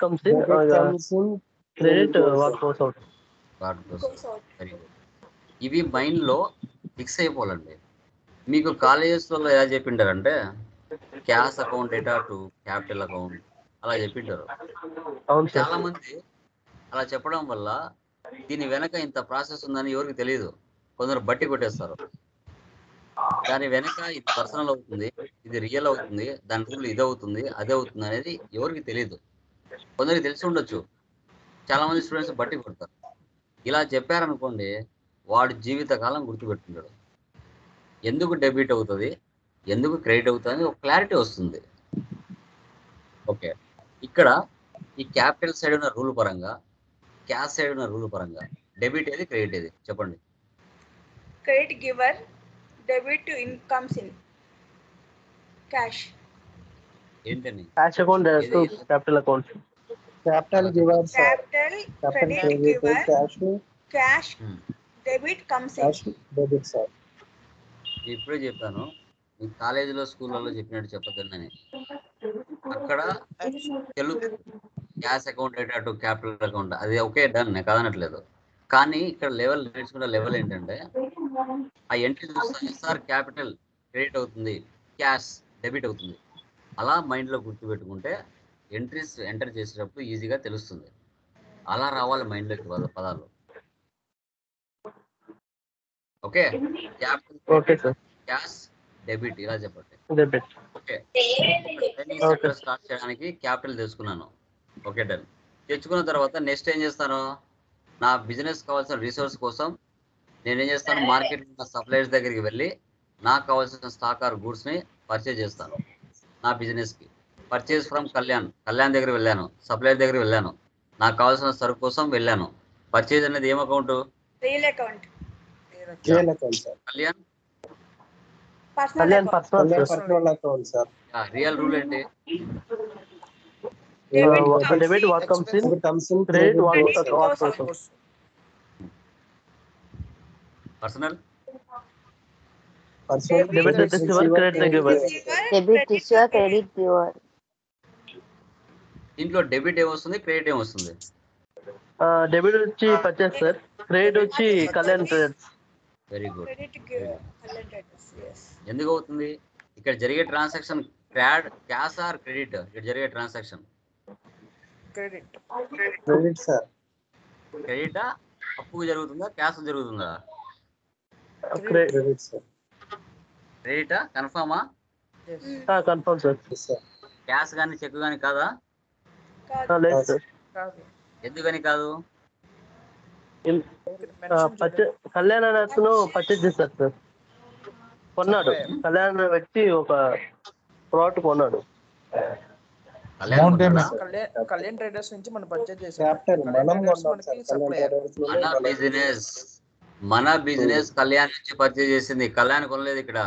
comes in, credit what goes out. Very good. ఇవి mind లో fix అయిపోవాలండి. మీకు కాలేజెస్లలో ఎలా చెప్పింటారంటే cash account data to capital account అలా చెప్పింటారు. అవును సార్. చాలా మంది అలా చెప్పడం వల్ల దీని వెనక ఇంత ప్రాసెస్ ఉందని ఎవరికి తెలియదు. కొందరు బట్టి కొట్టేస్తారు. దాని వెనక ఇది పర్సనల్ అవుతుంది, ఇది రియల్ అవుతుంది, దాని రూల్ ఇది అవుతుంది, అదే అవుతుంది అనేది ఎవరికి తెలియదు. కొందరికి తెలిసి ఉండొచ్చు, చాలా మంది స్టూడెంట్స్ బట్టి కొడతారు. ఇలా చెప్పారనుకోండి, వాడు జీవితకాలం గుర్తుపెట్టుకుంటాడు. ఎందుకు డెబిట్ అవుతుంది, ఎందుకు క్రెడిట్ అవుతుంది అని ఒక క్లారిటీ వస్తుంది. ఓకే, ఇక్కడ ఈ క్యాపిటల్ సైడ్ ఉన్న రూల్ పరంగా, క్యాష్ సైడ్ ఉన్న రూల్ పరంగా డెబిట్ ఏది, క్రెడిట్ ఏది చెప్పండి. Credit giver, debit to comes in. Cash. ఏంటని? Cash account to capital account. Capital giver, sir. Capital credit giver, cash debit comes in. Cash debit, sir. ఇప్పుడే చెప్పాను, మీ కాలేజీలో స్కూళ్ళలో చెప్పినట్టు చెప్పొద్దని. అక్కడ Telugu cash account data to capital account అది ఒకే done, కాదనట్లేదు. కానీ ఇక్కడ లెవెల్ నేర్చుకున్న లెవెల్ ఏంటంటే ఆ ఎంట్రీ చూస్తా ఎస్ఆర్ క్యాపిటల్ క్రెడిట్ అవుతుంది, క్యాష్ డెబిట్ అవుతుంది. అలా మైండ్లో గుర్తుపెట్టుకుంటే ఎంట్రీస్ ఎంటర్ చేసేటప్పుడు ఈజీగా తెలుస్తుంది. అలా రావాలి మైండ్లోకి పదాలు. Okay, okay sir. Cash debit ఇలా చెప్పండి. డెబిట్. ఓకే, స్టార్ట్ చేయడానికి క్యాపిటల్ తెచ్చుకున్నాను. Okay done. తెచ్చుకున్న తర్వాత నెక్స్ట్ ఏం చేస్తాను, నా బిజినెస్ కావాల్సిన రిసోర్స్ కోసం నేను ఏం చేస్తాను, మార్కెట్ సప్లయర్స్ దగ్గరికి వెళ్ళి నాకు కావాల్సిన స్టాక్ ఆర్ గూడ్స్ని పర్చేజ్ చేస్తాను. నా బిజినెస్కి పర్చేజ్ ఫ్రమ్ కళ్యాణ్ దగ్గర వెళ్ళాను, సప్లయర్ దగ్గర వెళ్ళాను, నాకు కావాల్సిన సరుకు కోసం వెళ్ళాను. పర్చేజ్ అనేది ఏం account? Real account. Kalyan Personal account. Real rule ఏంటి? Debit what comes in, credit what goes out. Personal debit receiver credit the giver. Debit receiver, credit giver. దీంట్లో డెబిట్ ఏమొస్తుంది, క్రెడిట్ ఏమొస్తుంది? డెబిట్ వచ్చి పర్చేస్ సార్, క్రెడిట్ వచ్చి Kalyan credits. Very good. Credit giver. Yes. ఎందుకు అవుతుంది? ఇక్కడ జరిగే ట్రాన్సాక్షన్ క్యాష్ ఆర్ క్రెడిట్? ఇక్కడ జరిగే ట్రాన్సాక్షన్ Credit, sir. క్రెడిటా అప్పు జరుగుతుందా, క్యాష్ జరుగుతుందా? Credit, sir. క్రెడిటా కన్ఫర్మా? Confirm sir. క్యాష్ కానీ చెక్ కానీ కాదా? లేదు సార్. ఎందుకని కాదు? కళ్యాణ్ అనే అతను పర్చేజ్ చేశారు సార్, కొన్నాడు. కళ్యాణ్ అనే వ్యక్తి ఒక ప్రోడక్ట్ కొన్నాడు. కళ్యాణ్ ట్రేడర్స్ నుంచి మనం పర్చేజ్ చేసాం. మన బిజినెస్ కళ్యాణ్ నుంచి పర్చేజ్ చేసింది, కళ్యాణ్ కొనలేదు ఇక్కడ.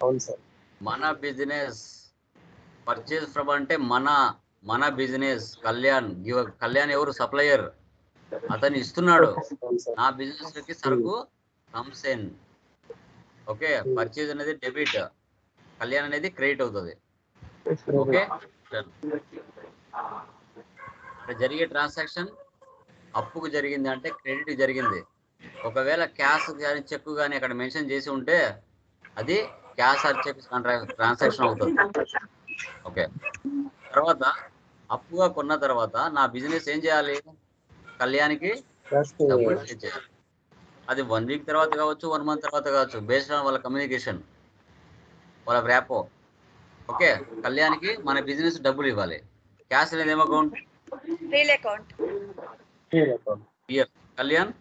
అవును సార్. మన బిజినెస్ పర్చేజ్ ఫ్రమ్ అంటే మన బిజినెస్ కళ్యాణ్ ఎవరు? సప్లయర్, అతను ఇస్తున్నాడు. నా బిజినెస్ కి సరుకు కమ్స్ ఇన్. ఓకే, పర్చేజ్ అనేది డెబిట్, కళ్యాణ్ అనేది క్రెడిట్ అవుతుంది. ఓకే, జరిగే ట్రాన్సాక్షన్ అప్పుకు జరిగింది అంటే క్రెడిట్ జరిగింది. ఒకవేళ క్యాష్ కానీ చెక్ కానీ అక్కడ మెన్షన్ చేసి ఉంటే అది క్యాష్ ఆర్ చెక్ ట్రాన్సాక్షన్ అవుతుంది. ఓకే, తర్వాత అప్పుగా కొన్న తర్వాత నా బిజినెస్ ఏం చేయాలి? కళ్యాణ్కి డబ్బులు పే చేయాలి. అది 1 వీక్ తర్వాత కావచ్చు, 1 మంత్ తర్వాత కావచ్చు, బేస్డ్ ఆన్ వాళ్ళ కమ్యూనికేషన్, వాళ్ళ ర్యాపో. ఓకే, కళ్యాణ్కి మన బిజినెస్ డబ్బులు ఇవ్వాలి. క్యాష్ అనేది ఏం account? Real account. Kalyan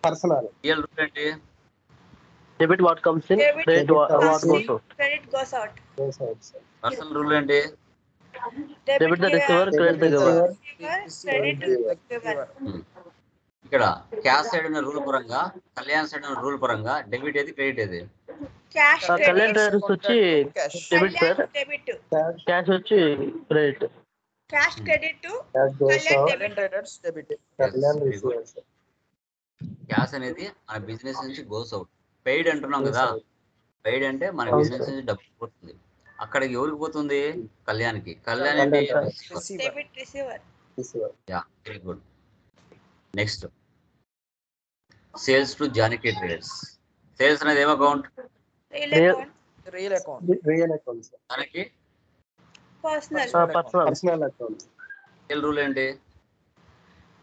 personal. Real rule ఏంటి? Debit what comes in, credit what goes out. Credit goes out. Personal rule ఏంటి? Debit the receiver, credit the giver. credit to giver. ఇక్కడ cash side ఉన్న rule పరంగా, Kalyan side ఉన్న rule పరంగా debit ఏది, credit ఏది? Cash Kalyan credit. Traders వచ్చి debit sir, Debit. Cash వచ్చి credit. Cash credit to Kalyan debit. Traders debit. Cash అనేది మన బిజినెస్ నుంచి గోస్ అవుట్. పెయిడ్ అంటున్నాం కదా, పెయిడ్ అంటే మన బిజినెస్ నుంచి డబ్బు పోతుంది. అక్కడికి ఎవరికి పోతుంది? కళ్యాణ్కి. కళ్యాణ్ ఏంటి? Debit receiver. Yeah, very good. Next sales to Janaki traders. Sales అనేది ఏం account? Real Real- account. Real account. Janaki Personal. Personal account. Sale rule ఏంటి?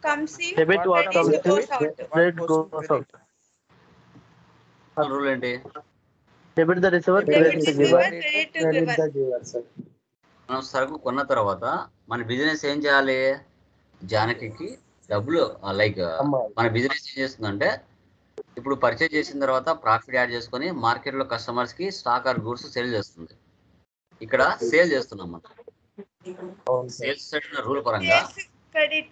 Comes in. Debit what Credit comes in, goes out. credit goes out. Rule ఏంటి? Debit the receiver, Debit credit the giver. receiver, credit to giver. మనం సరుకు కొన్న తర్వాత మన business ఏం చేయాలి? జానకి డబ్బులు లైక్ మన బిజినెస్ ఏం చేస్తుందంటే, ఇప్పుడు పర్చేజ్ చేసిన తర్వాత ప్రాఫిట్ యాడ్ చేసుకొని మార్కెట్లో కస్టమర్స్ కి స్టాక్ ఆర్ గూడ్స్ సేల్ చేస్తుంది. ఇక్కడ సేల్ చేస్తున్నాం మనం. సేల్స్ సైడ్ ఉన్న రూల్ పరంగా Sales credit.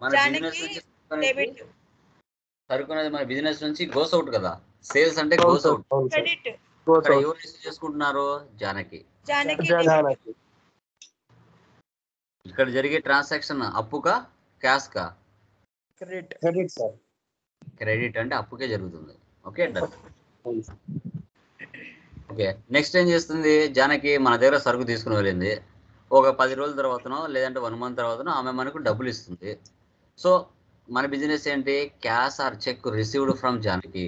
మన జానకి బిజినెస్ debit. సరుకు అనేది మన బిజినెస్ నుంచి గోస్ అవుట్ కదా. సేల్స్ అంటే గోస్ అవుట్. Credit. ఇక్కడ ఎవరు రిసీవ్ చేసుకుంటున్నారు? జానకి. Janaki debit. ఇక్కడ జరిగే ట్రాన్సాక్షన్ అప్పుకా క్యాష్ కా? Credit. క్రెడిట్ అంటే అప్పుకే జరుగుతుంది. Okay, done. ఓకే, నెక్స్ట్ ఏం చేస్తుంది? జానకి మన దగ్గర సరుకు తీసుకుని వెళ్ళింది. ఒక 10 రోజుల తర్వాతనో లేదంటే 1 month తర్వాతనో ఆమె మనకు డబ్బులు ఇస్తుంది. సో మన బిజినెస్ ఏంటి? Cash or cheque received from Janaki.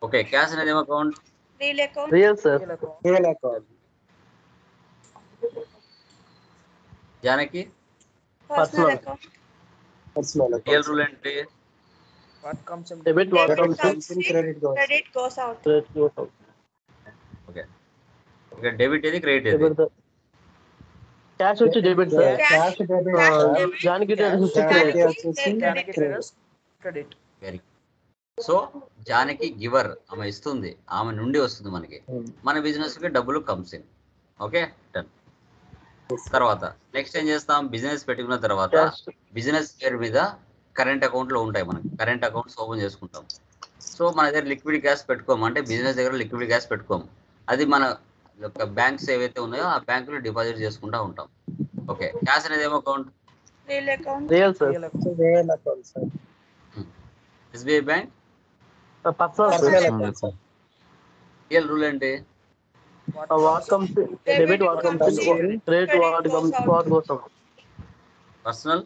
Okay, cash అనేది ఏం account? Real account. Real sir. Real account. Janaki Personal Personal. account. Real rule ఏంటి? What comes in Debit what Debit comes in, comes in. Credit goes out. credit goes out. Okay, ఇక్కడ debit ఏది, credit ఏది? Debit the cash వచ్చి debit sir. Cash debit. Janaki traders వచ్చి Janaki credit. Janaki traders credit. Very. So Janaki giver, ఆమె ఇస్తుంది, ఆమె నుండి వస్తుంది మనకి. మన బిజినెస్ కి డబ్బులు కమ్స్ ఇన్. Okay, done. తర్వాత నెక్స్ట్ ఏం చేస్తాం? బిజినెస్ పెట్టుకున్న తర్వాత బిజినెస్ పేరు మీద కరెంట్ అకౌంట్లో ఉంటాయి. మనకి కరెంట్ అకౌంట్స్ ఓపెన్ చేసుకుంటాం. సో మన దగ్గర లిక్విడ్ క్యాష్ పెట్టుకోము, అంటే బిజినెస్ దగ్గర లిక్విడ్ క్యాష్ పెట్టుకోము. అది మన బ్యాంక్స్ ఏవైతే ఉన్నాయో ఆ బ్యాంకులో డిపాజిట్ చేసుకుంటూ ఉంటాం. ఓకే, క్యాష్ అనేది ఏమో account? Real account. Real sir. SBI bank. Personal real rule ఏంటి? What comes debit what comes in, credit what goes out. Personal.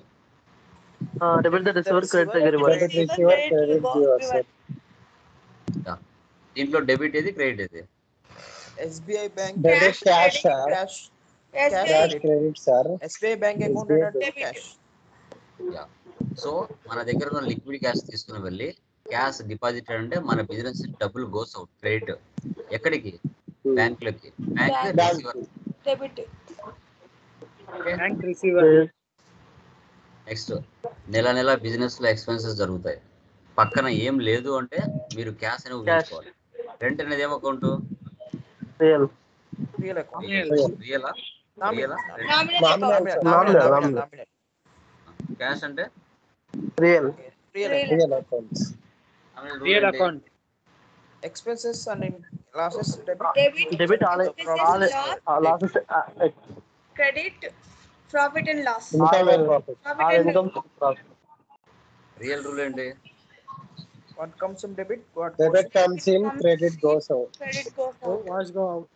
Debit the receiver, credit the giver. Credit giver. దీంట్లో debit ఏది, credit ఏది? SBI bank. Cash. Cash. SBI. SBI bank account and cash. Yeah. So మన దగ్గర ఉన్న liquid cash తీసుకుని వెళ్ళి cash deposit అంటే మన బిజినెస్ డబ్బులు గోస్ అవుట్. క్రెడిట్ ఎక్కడికి? బ్యాంకులకి. Bank receiver. Debit. Bank receiver. Next నెల బిజినెస్ లో ఎక్స్పెన్సెస్ జరుగుతాయి. పక్కన ఏం లేదు అంటే మీరు క్యాష్ అని ఊహించుకోవాలి. రెంట్ అనేది ఏం అకౌంట్? రియల్. Real account. రియలా? రియలా? Nominal account. Nominal. క్యాష్ అంటే real. Real account. Real account. Expenses and losses debit. Debit all Expenses, loss. Losses, Credit. Profit and loss. All Profit and income profit. Real rule ఏంటి? What comes in debit? What comes in. Credit goes out. Credit goes Oh, out. was go out.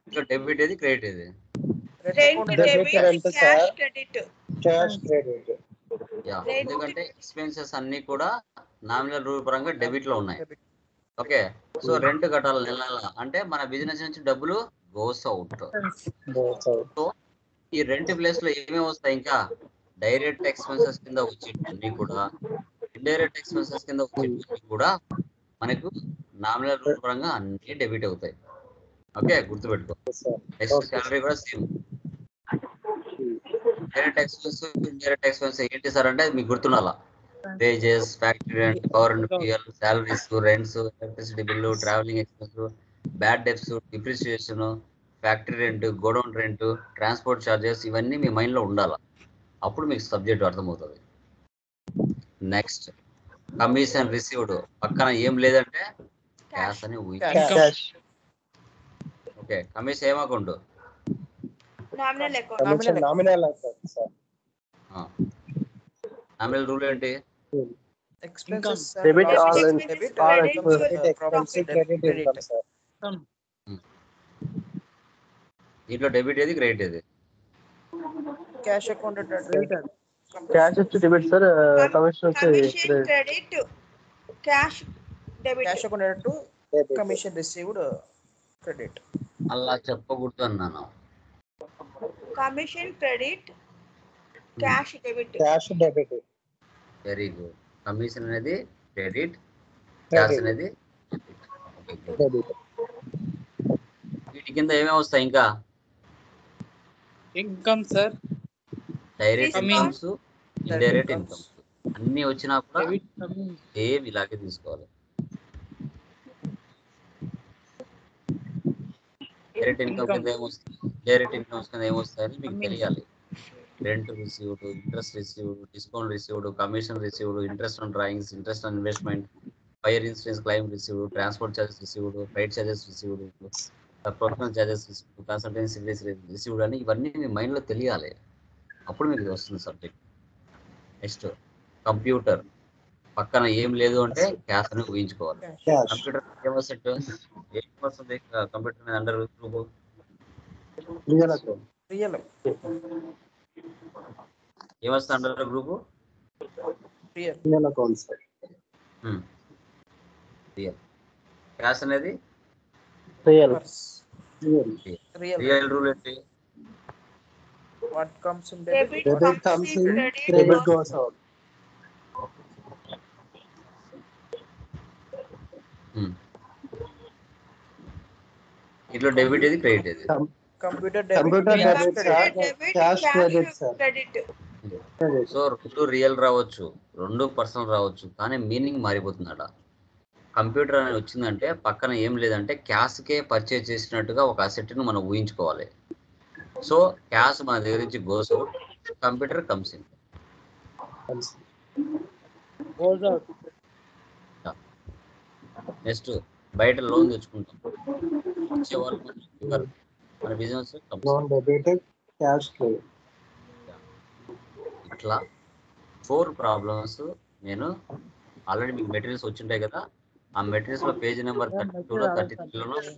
ఇంకా debit ఏది, credit ఏది? Rent debit. Cash credit. Yeah, ఎందుకంటే expenses అన్ని కూడా nominal rule పరంగా debit లో ఉన్నాయి. ఓకే, సో రెంట్ కట్టాలి నెల అంటే మన బిజినెస్ నుంచి డబ్బులు గోస్ అవుట్. సో ఈ రెంట్ ప్లేస్ లో ఏమేమి వస్తాయి? ఇంకా డైరెక్ట్ ఎక్స్పెన్సెస్ కింద వచ్చేటన్నీ కూడా, ఇండైరెక్ట్ ఎక్స్పెన్సెస్ కింద వచ్చేటన్నీ కూడా మనకు నామినల్ రూల్ పరంగా అన్ని డెబిట్ అవుతాయి. ఓకే, గుర్తుపెట్టుకో. నెక్స్ట్ సాలరీ కూడా same. Direct expense, indirect expense ఏంటి సార్ అంటే మీకు గుర్తుండాలా? Wages, factory rent, power and fuel, salaries, rents, electricity bill, travelling expense, bad debts, depreciation, factory rent, godown rent, transport charges, ఇవన్నీ మీ మైండ్లో ఉండాలి. అప్పుడు మీకు సబ్జెక్ట్ అర్థమవుతుంది. నెక్స్ట్ కమిషన్ రిసీవ్డ్, పక్కన ఏం లేదంటే క్యాష్ అని క్యాష్ ఓకే. కమిషన్ ఏం account? Nominal account. Nominal account sir. Nominal rule ఏంటి? Expenses Debit and all losses, in- debit all and incomes, expenses, profit, credit credit. income sir. దీంట్లో debit ఏది, credit ఏది? Cash account at cash వచ్చి debit sir, commission వచ్చి commission credit, cash debit. cash account at to commission received credit. అలా చెప్పకూడదు అన్నాను. Commission credit, cash debit. Cash debit. Very good. Commission అనేది credit, cash అనేది debit. వీటి కింద ఏమేమి వస్తాయి ఇంకా? Income, sir. Direct incomes, indirect incomes. Incomes అన్ని వచ్చినా కూడా Debit coming. సేమ్ ఇలాగే తీసుకోవాలి. డైరెక్ట్ ఇన్కమ్ కింద ఏమొస్తుంది, డైరెక్ట్ ఇన్కమ్స్ కింద ఏమొస్తాయని మీకు తెలియాలి. Rent received, interest received, discount received, commission received, interest on drawings, interest on investment, fire insurance claim received, transport charges received, flight charges received, professional charges received, consultancy fees received అని ఇవన్నీ మీ మైండ్లో తెలియాలి. అప్పుడు మీకు వస్తుంది సబ్జెక్ట్. నెక్స్ట్ కంప్యూటర్, పక్కన ఏం లేదు అంటే క్యాష్ అని ఊహించుకోవాలి. కంప్యూటర్ ఏమొస్తుంది, ఏమొస్తుంది కంప్యూటర్ మీద under group? Real account. Real. ఏమొస్తుంది under group? Real. Real account sir. Real. Cash అనేది రియల్. Real. రియల్ రూల్ ఏంటి? What comes in debit? Debit Debit comes comes in, in, credit credit goes goes out. ఇట్లా debit ఏది, credit ఏది? Computer debit. Computer cash debit, credit. sir. Debit, Cash credit, sir. Credit. So రెండు real రావచ్చు, రెండు personal రావచ్చు, కానీ meaning మారిపోతుందట. Computer అనేది వచ్చిందంటే పక్కన ఏం లేదంటే క్యాష్కే పర్చేజ్ చేసినట్టుగా ఒక అసెట్ను మనం ఊహించుకోవాలి. సో క్యాష్ మన దగ్గర నుంచి goes out, computer comes in. Goes out. Next బయట లోన్ తెచ్చుకుంటాం, ఇచ్చేవాళ్ళు ఇవ్వరు, మన business Loan debited, cash credit. ఇట్లా 4 ప్రాబ్లమ్స్ నేను ఆల్రెడీ మీకు మెటీరియల్స్ వచ్చింటాయి కదా, ఆ మెటీరియల్స్ లో పేజ్ నెంబర్ 32లో 33లోనూ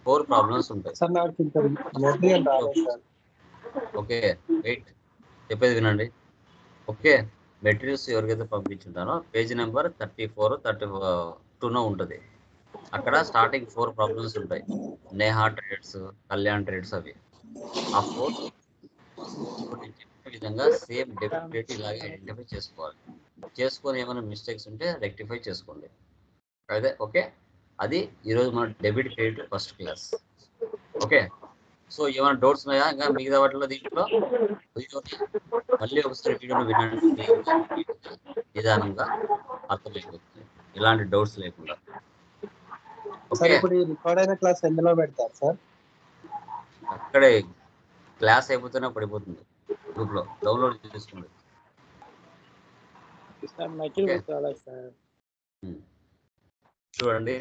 4 ప్రాబ్లమ్స్ ఉంటాయి. సార్ నాకు ఇంకా మెటీరియల్ రాలేదు సార్. ఓకే వెయిట్, చెప్పేది వినండి. ఓకే, మెటీరియల్స్ ఎవరికైతే పంపించుంటానో పేజ్ నెంబర్ 34, 32 ఉంటుంది. అక్కడ స్టార్టింగ్ 4 ప్రాబ్లమ్స్ ఉంటాయి. నేహా ట్రేడ్స్, కళ్యాణ్ ట్రేడ్స్, అవి ఆ 4 చెప్పిన విధంగా సేమ్ డెబిట్ ఇలాగే ఐడెంటిఫై చేసుకోవాలి. చేసుకొని ఏమైనా మిస్టేక్స్ ఉంటే రెక్టిఫై చేసుకోండి. అదే ఓకే, అది ఈరోజు మన debit credit first class. Okay, so ఏమైనా డౌట్స్ ఉన్నాయా ఇంకా మిగతా వాటిలో? దీంట్లో వీడియోని మళ్ళీ ఒకసారి వీడియోని వినండి, నిదానంగా అర్థమైపోతుంది, ఇలాంటి డౌట్స్ లేకుండా. సార్ ఓకే, ఇప్పుడు ఈ రికార్డ్ అయిన క్లాస్ ఎందులో పెడతారు సార్? అక్కడే క్లాస్ అయిపోతేనే పడిపోతుంది, గ్రూప్లో డౌన్లోడ్ చేసుకోండి. Sir, material చాలా sir. చూడండి,